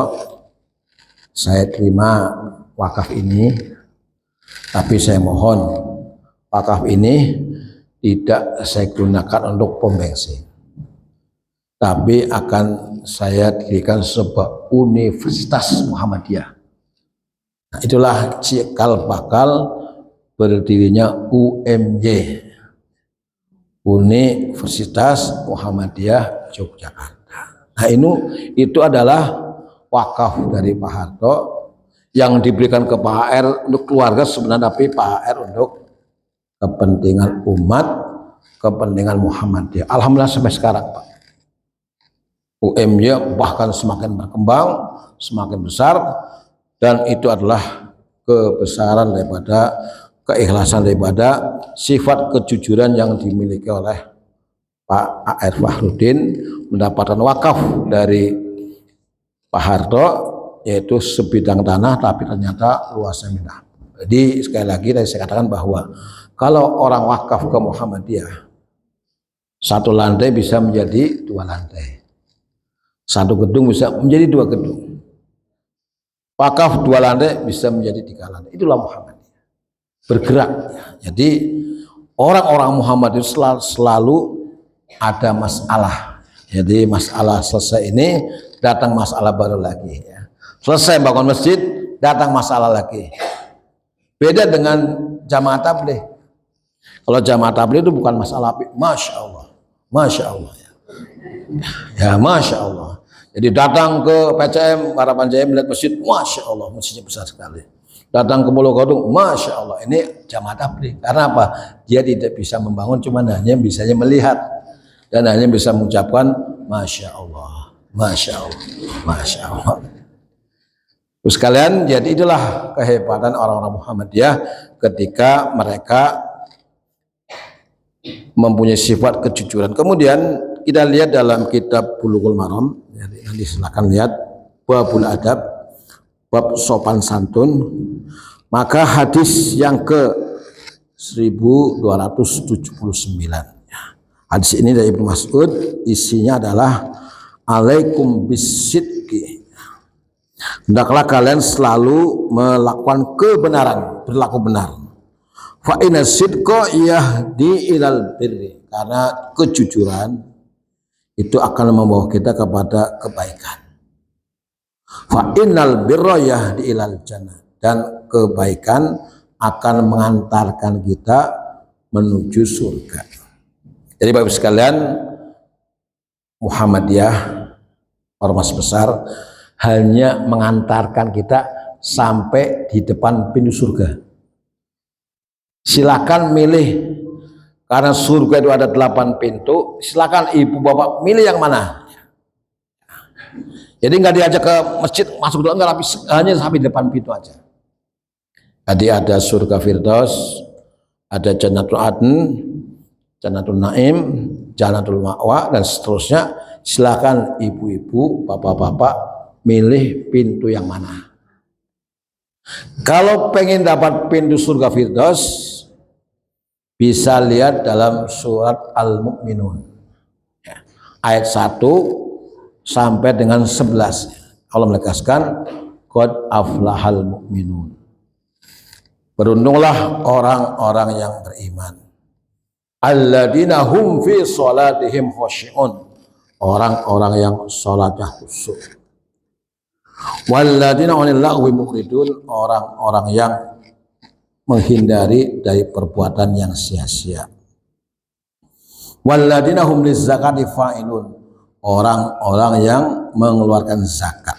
saya terima wakaf ini, tapi saya mohon wakaf ini tidak saya gunakan untuk pom bensin, tapi akan saya dirikan sebuah universitas Muhammadiyah. Nah, itulah cikal bakal berdirinya UMY, Universitas Muhammadiyah Yogyakarta. Nah itu adalah wakaf dari Pak Harto yang diberikan ke Pak A.R. untuk keluarga sebenarnya, tapi Pak A.R. untuk kepentingan umat, kepentingan Muhammadiyah. Alhamdulillah sampai sekarang Pak, UMY bahkan semakin berkembang, semakin besar, dan itu adalah kebesaran daripada keikhlasan, daripada sifat kejujuran yang dimiliki oleh Pak A.R. Fahrudin, mendapatkan wakaf dari Pak Harto, yaitu sebidang tanah, tapi ternyata luasnya minah. Jadi sekali lagi tadi saya katakan bahwa kalau orang wakaf ke Muhammadiyah, 1 lantai bisa menjadi 2 lantai, 1 gedung bisa menjadi 2 gedung, wakaf 2 lantai bisa menjadi 3 lantai. Itulah Muhammadiyah bergerak. Jadi orang-orang Muhammadiyah selalu ada masalah. Jadi masalah selesai ini, datang masalah baru lagi ya. Selesai bangun masjid, datang masalah lagi. Beda dengan jamaah tabligh. Kalau jamaah tabligh itu bukan masalah, masya Allah ya, masya Allah. Jadi datang ke PCM Harapan Jaya melihat masjid, masya Allah masjidnya besar sekali. Datang ke Pulau Gadung, masya Allah ini jamaah tabligh. Karena apa? Dia tidak bisa membangun, cuma hanya bisanya melihat dan hanya bisa mengucapkan masya Allah, masya Allah, masya Allah. Terus kalian, jadi itulah kehebatan orang-orang Muhammadiyah ketika mereka mempunyai sifat kejujuran. Kemudian kita lihat dalam kitab Bulughul Maram, jadi nanti silakan lihat babul adab, bab sopan santun. Maka hadis yang ke 1279, hadis ini dari Ibnu Mas'ud, isinya adalah alaikum bisidqi, hendaklah kalian selalu melakukan kebenaran, berlaku benar. Fa inna sidqa yahdi ilal birri, karena kejujuran itu akan membawa kita kepada kebaikan. Fa innal birra yahdi ilal jannah, dan kebaikan akan mengantarkan kita menuju surga. Jadi Bapak sekalian, Muhammadiyah ormas besar hanya mengantarkan kita sampai di depan pintu surga. Silakan milih, karena surga itu ada 8 pintu. Silakan ibu bapak milih yang mana. Jadi nggak diajak ke masjid masuk dulu, enggak, hanya sampai depan pintu aja. Tadi ada surga Firdaus, ada Jannatul Adn, Jannatul Naim, Jannatul Ma'wa, dan seterusnya. Silakan ibu-ibu, bapak-bapak milih pintu yang mana. Kalau pengen dapat pintu surga Firdaus, bisa lihat dalam surat Al-Mu'minun, ayat 1 sampai dengan 11. Allah menegaskan qad aflahal mu'minun, beruntunglah orang-orang yang beriman, alladzina hum fi sholatihim khashi'un, orang-orang yang sholatnya khusyuk, walladzina 'anil lagwi mu'ridun, orang-orang yang menghindari dari perbuatan yang sia-sia, walladzina hum lizzakati fa'ilun, orang-orang yang mengeluarkan zakat,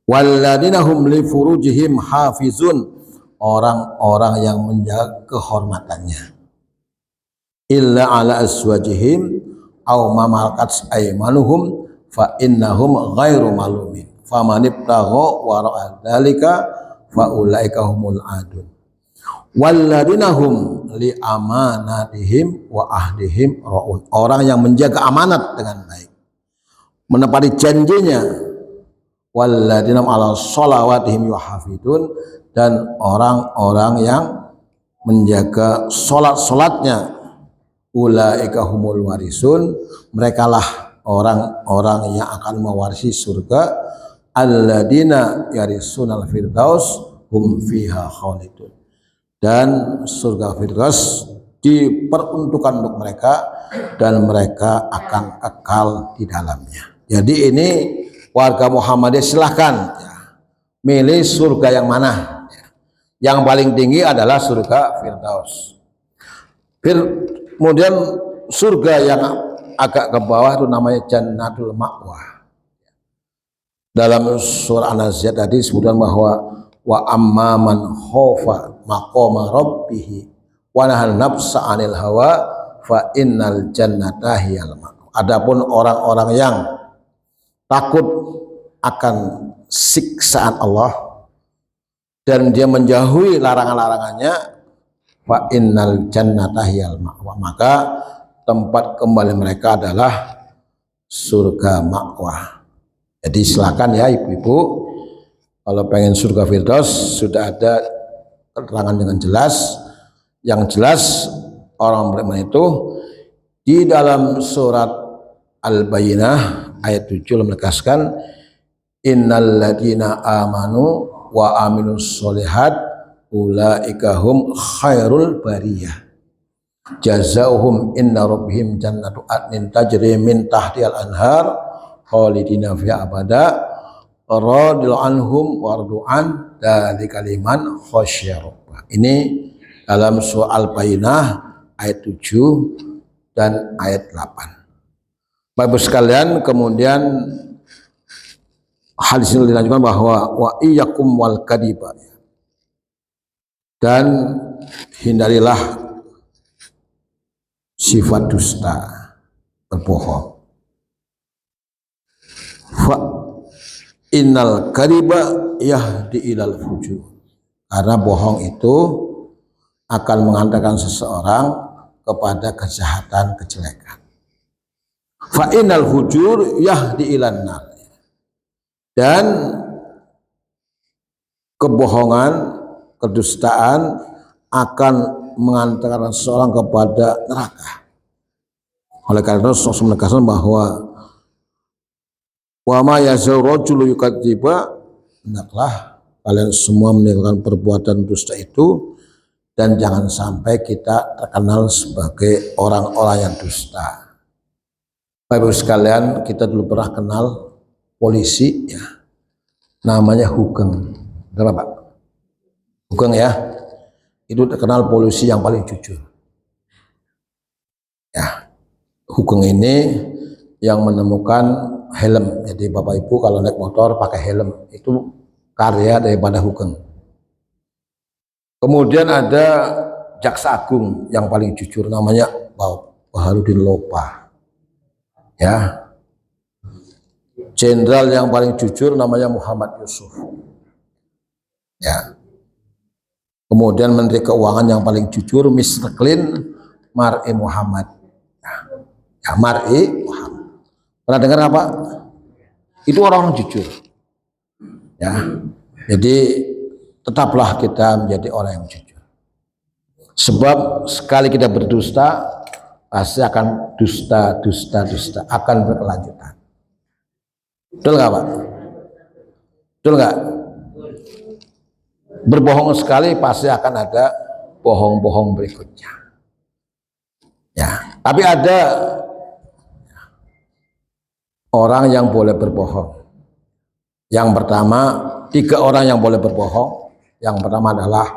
walladzina hum li furujihim hafizun, orang-orang yang menjaga kehormatannya, illa ala aswajihim aw ma malakat aymanuhum fa innahum ghairu malumin faman ibtagha wara'a dzalika fa ulaika humul adun, walladzina hum li amanatihim wa ahdihim raun, orang yang menjaga amanat dengan baik, menepati janjinya, walladzina ala sholawatihim yuhafidun, dan orang-orang yang menjaga sholat-sholatnya, ulaika humul warisun, merekalah orang-orang yang akan mewarisi surga, alladzina yarisunal firdaus hum fiha khalidun, dan surga Firdaus diperuntukkan untuk mereka dan mereka akan kekal di dalamnya. Jadi ini warga Muhammadiyah silahkan ya, milih surga yang mana. Yang paling tinggi adalah surga Firdaus. Kemudian surga yang agak ke bawah itu namanya Jannatul Ma'wa. Dalam surah An-Nazi'at tadi disebutkan bahwa wa amma man khofa maqama rabbih wa nahal nafsa 'anil hawa fa innal jannata hiyal ma'wa. Adapun orang-orang yang takut akan siksaan Allah dan dia menjauhi larangan-larangannya, fa innal jannata hiyal ma'wa, maka tempat kembali mereka adalah surga ma'wa. Jadi silakan ya ibu-ibu, kalau pengen surga Firdaus sudah ada keterangan dengan jelas. Yang jelas orang beriman itu di dalam surat Al-Bayyinah ayat 7 menegaskan innal ladzina amanu wa aminus sholihat ulaika hum khairul bariyah jazaohum inna rabbihim jannatu adnin tajri min tahtihal anhar khalidina fiha abada radil anhum wardu'an dari kaliman khasyarubah. Ini dalam surah Al-Bayyinah ayat 7 dan ayat 8. Bapak sekalian, kemudian hadis ini dilanjutkan bahwa wa iyyakum wal kadiba, dan hindarilah sifat dusta, berbohong. Fa innal kadiba yahdi ilal fujur, karena bohong itu akan mengantarkan seseorang kepada kejahatan, kejelekan. Fa innal fujur yahdi ilan nar, dan kebohongan, kedustaan akan mengantarkan seseorang kepada neraka. Oleh karena itu Rasul menegaskan bahwa wa ma yazau rajulu yukadziba, hendaklah kalian semua meninggalkan perbuatan dusta itu, dan jangan sampai kita terkenal sebagai orang-orang yang dusta. Bapak-Ibu sekalian, kita dulu pernah kenal polisi ya, namanya Hugeng. Benar Pak? Hugeng ya, itu terkenal polisi yang paling jujur. Ya, Hugeng ini yang menemukan helm. Jadi Bapak Ibu kalau naik motor pakai helm, itu karya daripada Hugeng. Kemudian ada Jaksa Agung yang paling jujur, namanya Baharudin Lopa. Ya. Jenderal yang paling jujur namanya Muhammad Yusuf. Ya. Kemudian Menteri Keuangan yang paling jujur Mr. Clean Mar'i Muhammad. Ya, Mar'i Muhammad. Pernah dengar apa? Itu orang-orang jujur. Ya. Jadi tetaplah kita menjadi orang yang jujur. Sebab sekali kita berdusta, pasti akan dusta akan berkelanjutan. Betul nggak Pak? Betul nggak? Berbohong sekali pasti akan ada bohong-bohong berikutnya. Ya, tapi ada orang yang boleh berbohong. Yang pertama, 3 orang yang boleh berbohong. Yang pertama adalah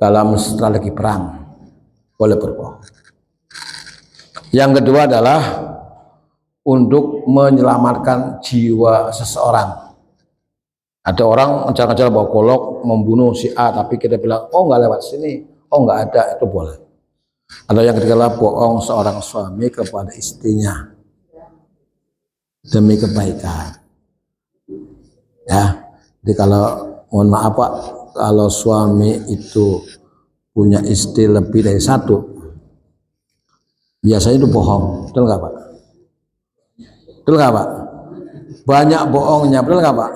dalam strategi perang boleh berbohong. Yang kedua adalah untuk menyelamatkan jiwa seseorang. Ada orang ngejar-ngejar bawa golok membunuh si A, tapi kita bilang oh nggak lewat sini, oh nggak ada, itu boleh. Ada yang ketiga adalah bohong seorang suami kepada istrinya demi kebaikan. Ya, jadi kalau mohon maaf Pak, kalau suami itu punya istri lebih dari 1, biasanya itu bohong, betul nggak Pak? Betul nggak Pak? Banyak bohongnya, betul nggak Pak?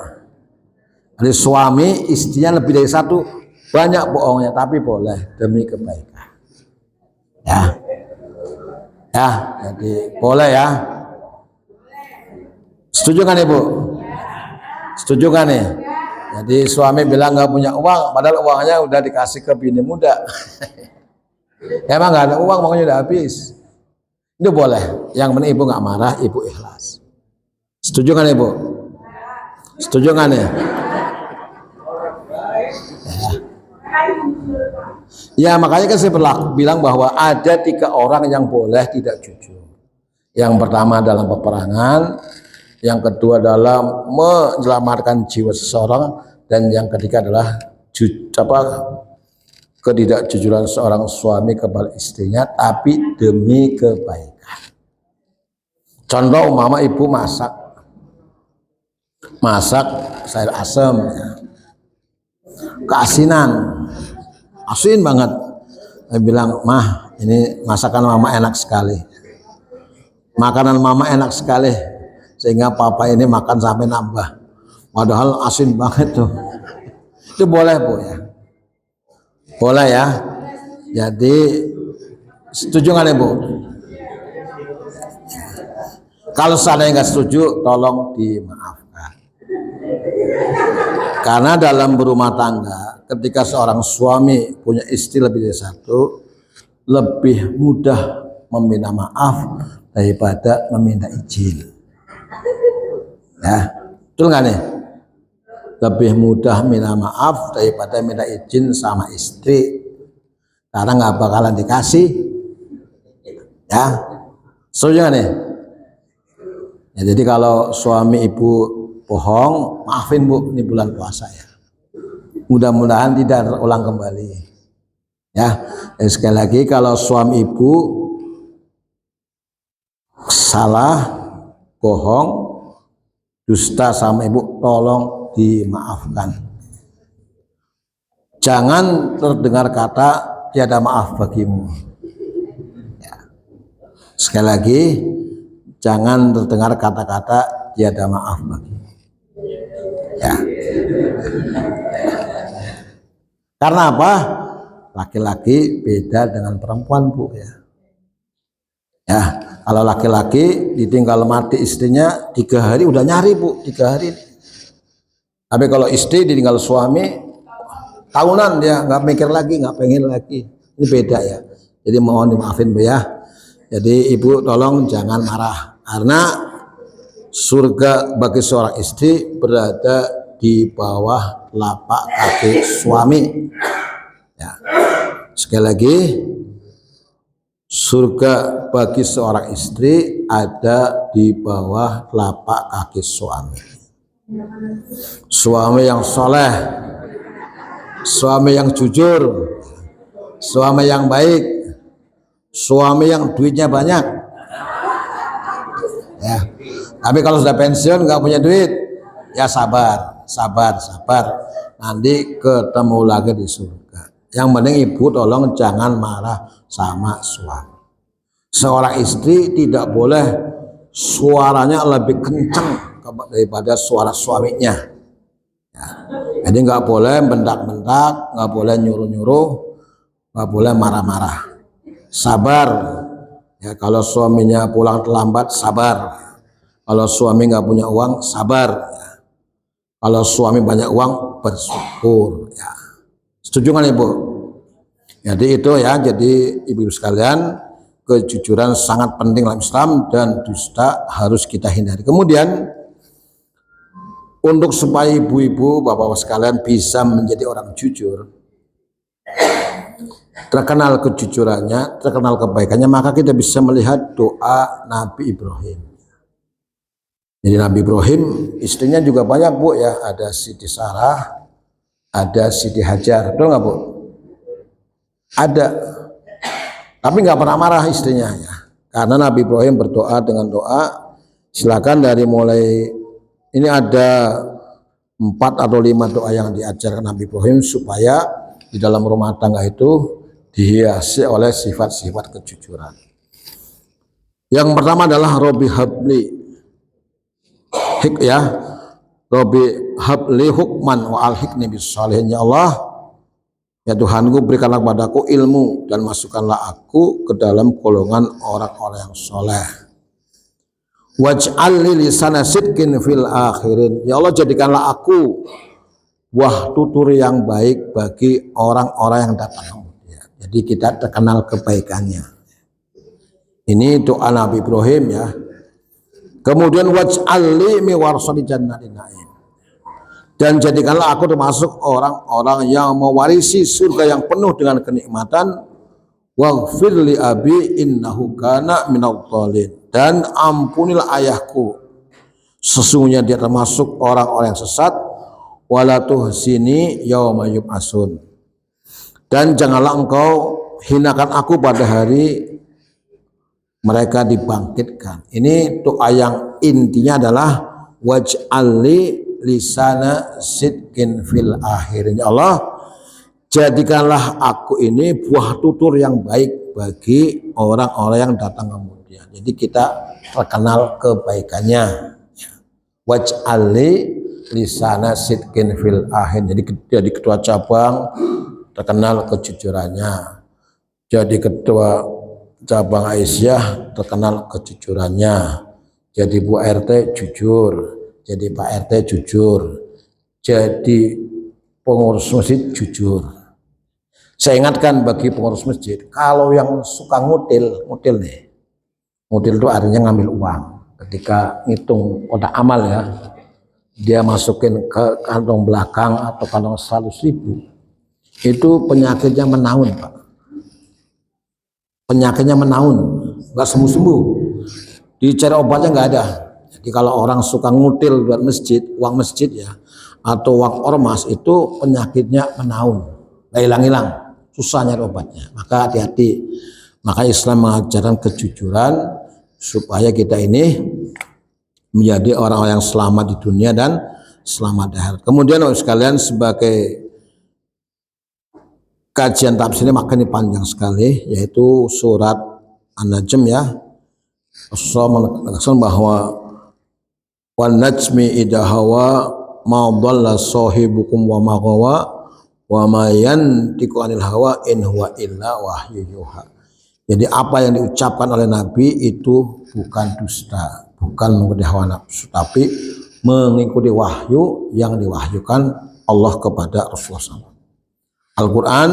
Jadi suami istrinya lebih dari 1, banyak bohongnya, tapi boleh demi kebaikan. Ya, ya, jadi boleh ya. Setuju kan Ibu? Setuju kan nih? Jadi suami bilang nggak punya uang, padahal uangnya udah dikasih ke bini muda. Emang nggak ada uang, uangnya udah habis. Itu boleh. Yang penting Ibu nggak marah, Ibu ikhlas. Setuju kan Ibu? Setuju kan ya? Ya makanya kan saya bilang bahwa ada 3 orang yang boleh tidak jujur. Yang pertama dalam peperangan, yang kedua dalam menyelamatkan jiwa seseorang, dan yang ketiga adalah ketidakjujuran seorang suami kepada istrinya tapi demi kebaikan. Contoh umpama Ibu masak sayur asem ya, keasinan, asin banget. Saya bilang, mah ini masakan mama enak sekali, makanan mama enak sekali, sehingga papa ini makan sampai nambah, padahal asin banget tuh. Itu boleh Bu ya, boleh ya. Jadi setuju nggak Bu? Kalau seandainya nggak setuju, tolong dimaafkan. Karena dalam berumah tangga, ketika seorang suami punya istri lebih dari 1, lebih mudah meminta maaf daripada meminta izin. Ya, betul nggak nih? Lebih mudah minta maaf daripada minta izin sama istri, karena nggak bakalan dikasih. Ya, setuju nggak nih? Ya, jadi kalau suami Ibu bohong, maafin Bu, ini bulan puasa ya. Mudah-mudahan tidak terulang kembali. Ya, sekali lagi kalau suami ibu salah, bohong, dusta sama ibu, tolong dimaafkan. Jangan terdengar kata tiada maaf bagimu. Ya. Sekali lagi, jangan terdengar kata-kata tiada maaf bagimu. Ya. Karena apa? Laki-laki beda dengan perempuan Bu ya. Ya, kalau laki-laki ditinggal mati istrinya 3 hari udah nyari Bu, 3 hari. Tapi kalau istri ditinggal suami tahunan dia nggak mikir lagi, nggak pengen lagi. Ini beda ya. Jadi mohon dimaafin Bu ya. Jadi ibu tolong jangan marah karena surga bagi seorang istri berada di bawah telapak kaki suami. Ya. Sekali lagi, surga bagi seorang istri ada di bawah telapak kaki suami. Suami yang soleh, suami yang jujur, suami yang baik, suami yang duitnya banyak. Ya. Tapi kalau sudah pensiun nggak punya duit, ya sabar. Nanti ketemu lagi di surga. Yang penting ibu tolong jangan marah sama suami. Seorang istri tidak boleh suaranya lebih kencang daripada suara suaminya. Ya. Jadi nggak boleh bentak-bentak, nggak boleh nyuruh-nyuruh, nggak boleh marah-marah. Sabar. Ya, kalau suaminya pulang terlambat, sabar. Kalau suami nggak punya uang, sabar. Ya. Kalau suami banyak uang, bersyukur. Ya. Setuju kan Ibu? Jadi itu ya, jadi ibu-ibu sekalian, kejujuran sangat penting dalam Islam dan dusta harus kita hindari. Kemudian untuk supaya ibu-ibu, bapak-bapak sekalian bisa menjadi orang jujur, terkenal kejujurannya, terkenal kebaikannya, maka kita bisa melihat doa Nabi Ibrahim. Jadi Nabi Ibrahim istrinya juga banyak Bu ya, ada Siti Sarah, ada Siti Hajar, betul nggak Bu? Ada, tapi nggak pernah marah istrinya ya, karena Nabi Ibrahim berdoa dengan doa. Silakan dari mulai ini ada 4 atau 5 doa yang diajarkan Nabi Ibrahim supaya di dalam rumah tangga itu dihiasi oleh sifat-sifat kejujuran. Yang pertama adalah Robbi habli Robbi habli hukman wa alhiqni bis shalihin. Ya Allah, ya Tuhanku, berikanlah kepadaku ilmu dan masukkanlah aku ke dalam golongan orang-orang yang soleh. Waj'al li lisana sidqin fil akhirin. Ya Allah, jadikanlah aku buah tutur yang baik bagi orang-orang yang datang kemudian. Jadi kita terkenal kebaikannya. Ini doa Nabi Ibrahim ya. Kemudian waj'al li mi warasati jannatin na'im. Dan jadikanlah aku termasuk orang-orang yang mewarisi surga yang penuh dengan kenikmatan. Waghfir li abi innahu kana minadh dhalin. Dan ampunilah ayahku, sesungguhnya dia termasuk orang-orang yang sesat. Wala tuhzini yauma yub'atsun. Dan janganlah engkau hinakan aku pada hari mereka dibangkitkan. Ini doa yang intinya adalah waj'alli lisana sidqin fil akhirin. Ya Allah, jadikanlah aku ini buah tutur yang baik bagi orang-orang yang datang kemudian. Jadi kita terkenal kebaikannya. Waj'alli lisana sidqin fil akhirin. Jadi ketua cabang terkenal kejujurannya. Jadi ketua cabang Aisyah terkenal kejujurannya. Jadi Bu RT jujur, jadi Pak RT jujur, jadi pengurus masjid jujur. Saya ingatkan bagi pengurus masjid, kalau yang suka ngutil nih, ngutil itu artinya ngambil uang. Ketika ngitung kotak amal ya, dia masukin ke kantong belakang atau kantong 100.000, itu penyakitnya menaun Pak. Penyakitnya menaun, nggak sembuh-sembuh. Dicari obatnya nggak ada. Jadi kalau orang suka ngutil buat masjid, uang masjid ya, atau uang ormas itu penyakitnya menaun, nggak hilang-hilang, susah nyari obatnya. Maka hati-hati. Maka Islam mengajarkan kejujuran supaya kita ini menjadi orang-orang yang selamat di dunia dan selamat di akhirat. Kemudian sekalian sebagai kajian tafsirnya makanya panjang sekali, yaitu surat An-Najm ya. Rasulullah menegaskan bahwa wan najmi idha hawa ma dhalla sahibukum wa ma ghawa wa ma yantiqu anil hawa in huwa illa wahyu yuha. Jadi apa yang diucapkan oleh Nabi itu bukan dusta, bukan mengikuti hawa nafsu, tapi mengikuti wahyu yang diwahyukan Allah kepada Rasulullah SAW. Al-Quran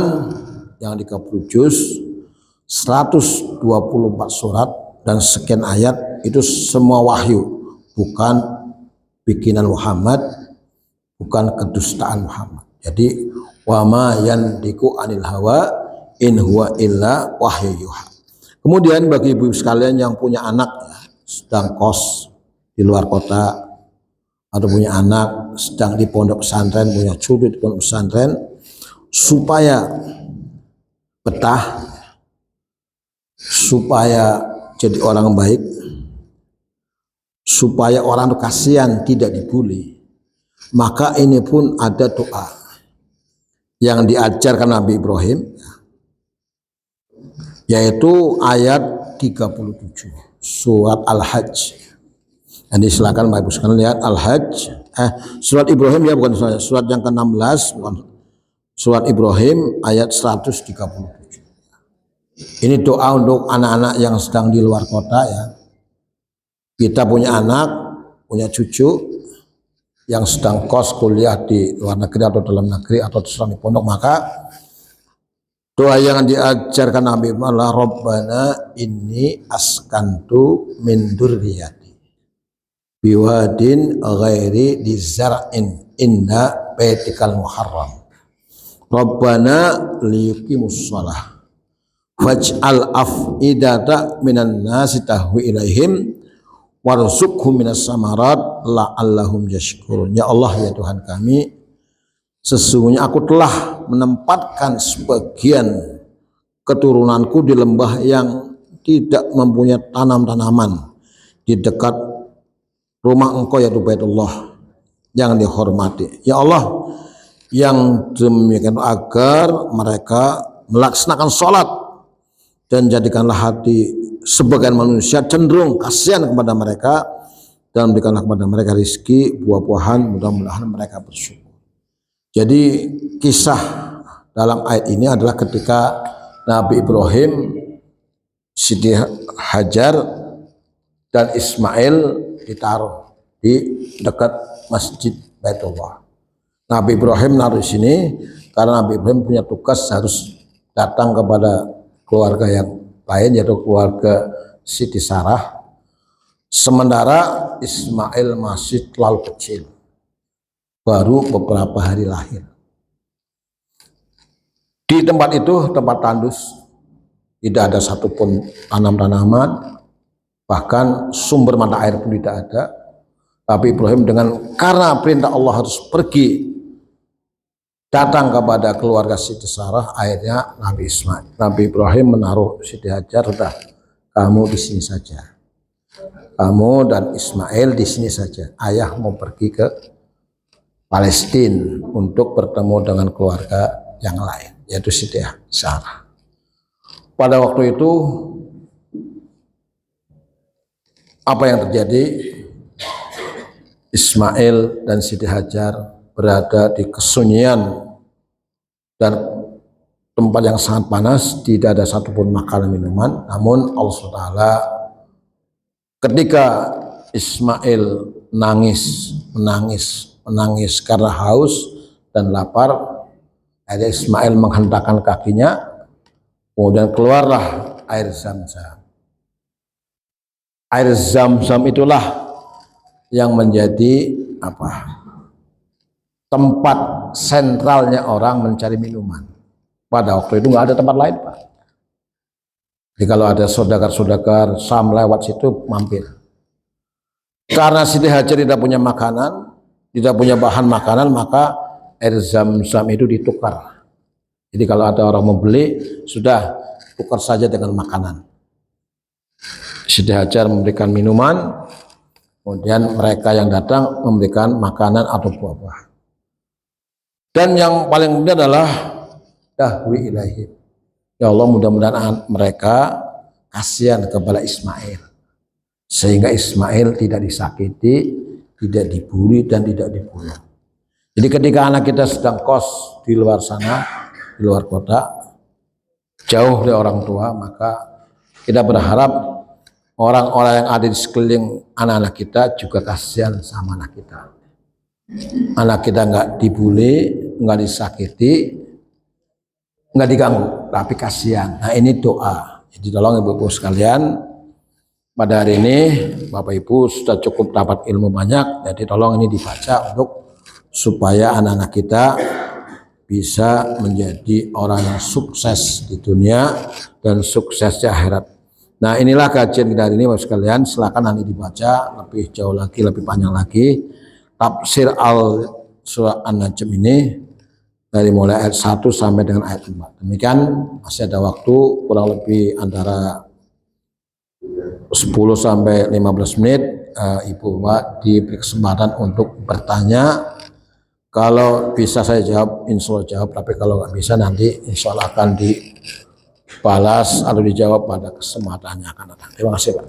yang 30 juz, 124 surat dan sekian ayat itu semua wahyu, bukan bikinan Muhammad, bukan kedustaan Muhammad. Jadi wa ma yantiqu anil hawa in huwa illa wahyu yuha. Kemudian bagi ibu sekalian yang punya anak ya, sedang kos di luar kota atau punya anak sedang di pondok pesantren, punya cucu di pondok pesantren, supaya betah, supaya jadi orang baik, supaya orang itu kasihan tidak dibully, maka ini pun ada doa yang diajarkan Nabi Ibrahim, yaitu ayat 37 surat Al-Hajj. Jadi silakan Bapak Ibu sekalian lihat Al-Hajj, surat Ibrahim ya, bukan surat yang ke-16, bukan. Surat Ibrahim ayat 137. Ini doa untuk anak-anak yang sedang di luar kota ya. Kita punya anak, punya cucu yang sedang kos kuliah di luar negeri atau dalam negeri atau sedang di pondok, maka doa yang diajarkan Nabi adalah Rabbana inni askantu min dzurriyyati biwadin ghairi dzar'in inda baitikal muharram Rabbana liyuqimus shalah faj'al af'idata minan nasi tahwi ilaihim warzuqhum minas samarat la'allahum yashkurun. Ya Allah ya Tuhan kami, sesungguhnya aku telah menempatkan sebagian keturunanku di lembah yang tidak mempunyai tanam-tanaman di dekat rumah Engkau yaitu Baitullah yang dihormati. Ya Allah, yang demikian agar mereka melaksanakan sholat dan jadikanlah hati sebagian manusia cenderung kasihan kepada mereka dan berikanlah kepada mereka rizki buah-buahan, mudah-mudahan mereka bersyukur. Jadi kisah dalam ayat ini adalah ketika Nabi Ibrahim, Siti Hajar dan Ismail ditaruh di dekat Masjid Baitullah. Nabi Ibrahim naruh di sini karena Nabi Ibrahim punya tugas harus datang kepada keluarga yang lain, yaitu keluarga Siti Sarah. Sementara Ismail masih terlalu kecil, baru beberapa hari lahir. Di tempat itu tempat tandus, tidak ada satupun tanam-tanaman, bahkan sumber mata air pun tidak ada. Tapi Ibrahim karena perintah Allah harus pergi datang kepada keluarga Siti Sarah, akhirnya Nabi Ibrahim menaruh Siti Hajar, sudah kamu di sini saja, kamu dan Ismail di sini saja, ayah mau pergi ke Palestina untuk bertemu dengan keluarga yang lain, yaitu Siti Sarah. Pada waktu itu apa yang terjadi? Ismail dan Siti Hajar berada di kesunyian dan tempat yang sangat panas, tidak ada satupun makanan minuman. Namun Allah SWT ketika Ismail menangis karena haus dan lapar, akhirnya Ismail menghentakkan kakinya, kemudian keluarlah air Zam-Zam. Air Zam-Zam itulah yang menjadi tempat sentralnya orang mencari minuman. Pada waktu itu nggak ada tempat lain, Pak. Jadi kalau ada saudagar-saudagar Sam lewat situ mampir. Karena Siti Hajar tidak punya makanan, tidak punya bahan makanan, maka air zam-zam itu ditukar. Jadi kalau ada orang mau beli, sudah tukar saja dengan makanan. Siti Hajar memberikan minuman, kemudian mereka yang datang memberikan makanan atau buah-buah. Dan yang paling penting adalah dahwi ilahi. Ya Allah, mudah-mudahan mereka kasihan kepada Ismail, sehingga Ismail tidak disakiti, tidak dibuli, dan tidak dibunuh. Jadi ketika anak kita sedang kos di luar sana, di luar kota, jauh dari orang tua, maka kita berharap orang-orang yang ada di sekeliling anak-anak kita juga kasihan sama anak kita. Anak kita nggak dibuli, nggak disakiti, nggak diganggu, tapi kasihan. Nah ini doa. Jadi tolong ibu-ibu sekalian, pada hari ini Bapak Ibu sudah cukup dapat ilmu banyak, jadi tolong ini dibaca untuk supaya anak-anak kita bisa menjadi orang yang sukses di dunia dan sukses di akhirat. Nah inilah kajian kita hari ini Bapak sekalian, silakan nanti dibaca lebih jauh lagi, lebih panjang lagi tafsir surah An-Najm ini dari mulai ayat 1 sampai dengan ayat 4. Demikian, masih ada waktu kurang lebih antara 10 sampai 15 menit. Ibu Bapak diberi kesempatan untuk bertanya. Kalau bisa saya jawab, insya Allah jawab, tapi kalau nggak bisa nanti insya Allah akan dibalas atau dijawab pada kesempatannya akan datang. Terima kasih Pak.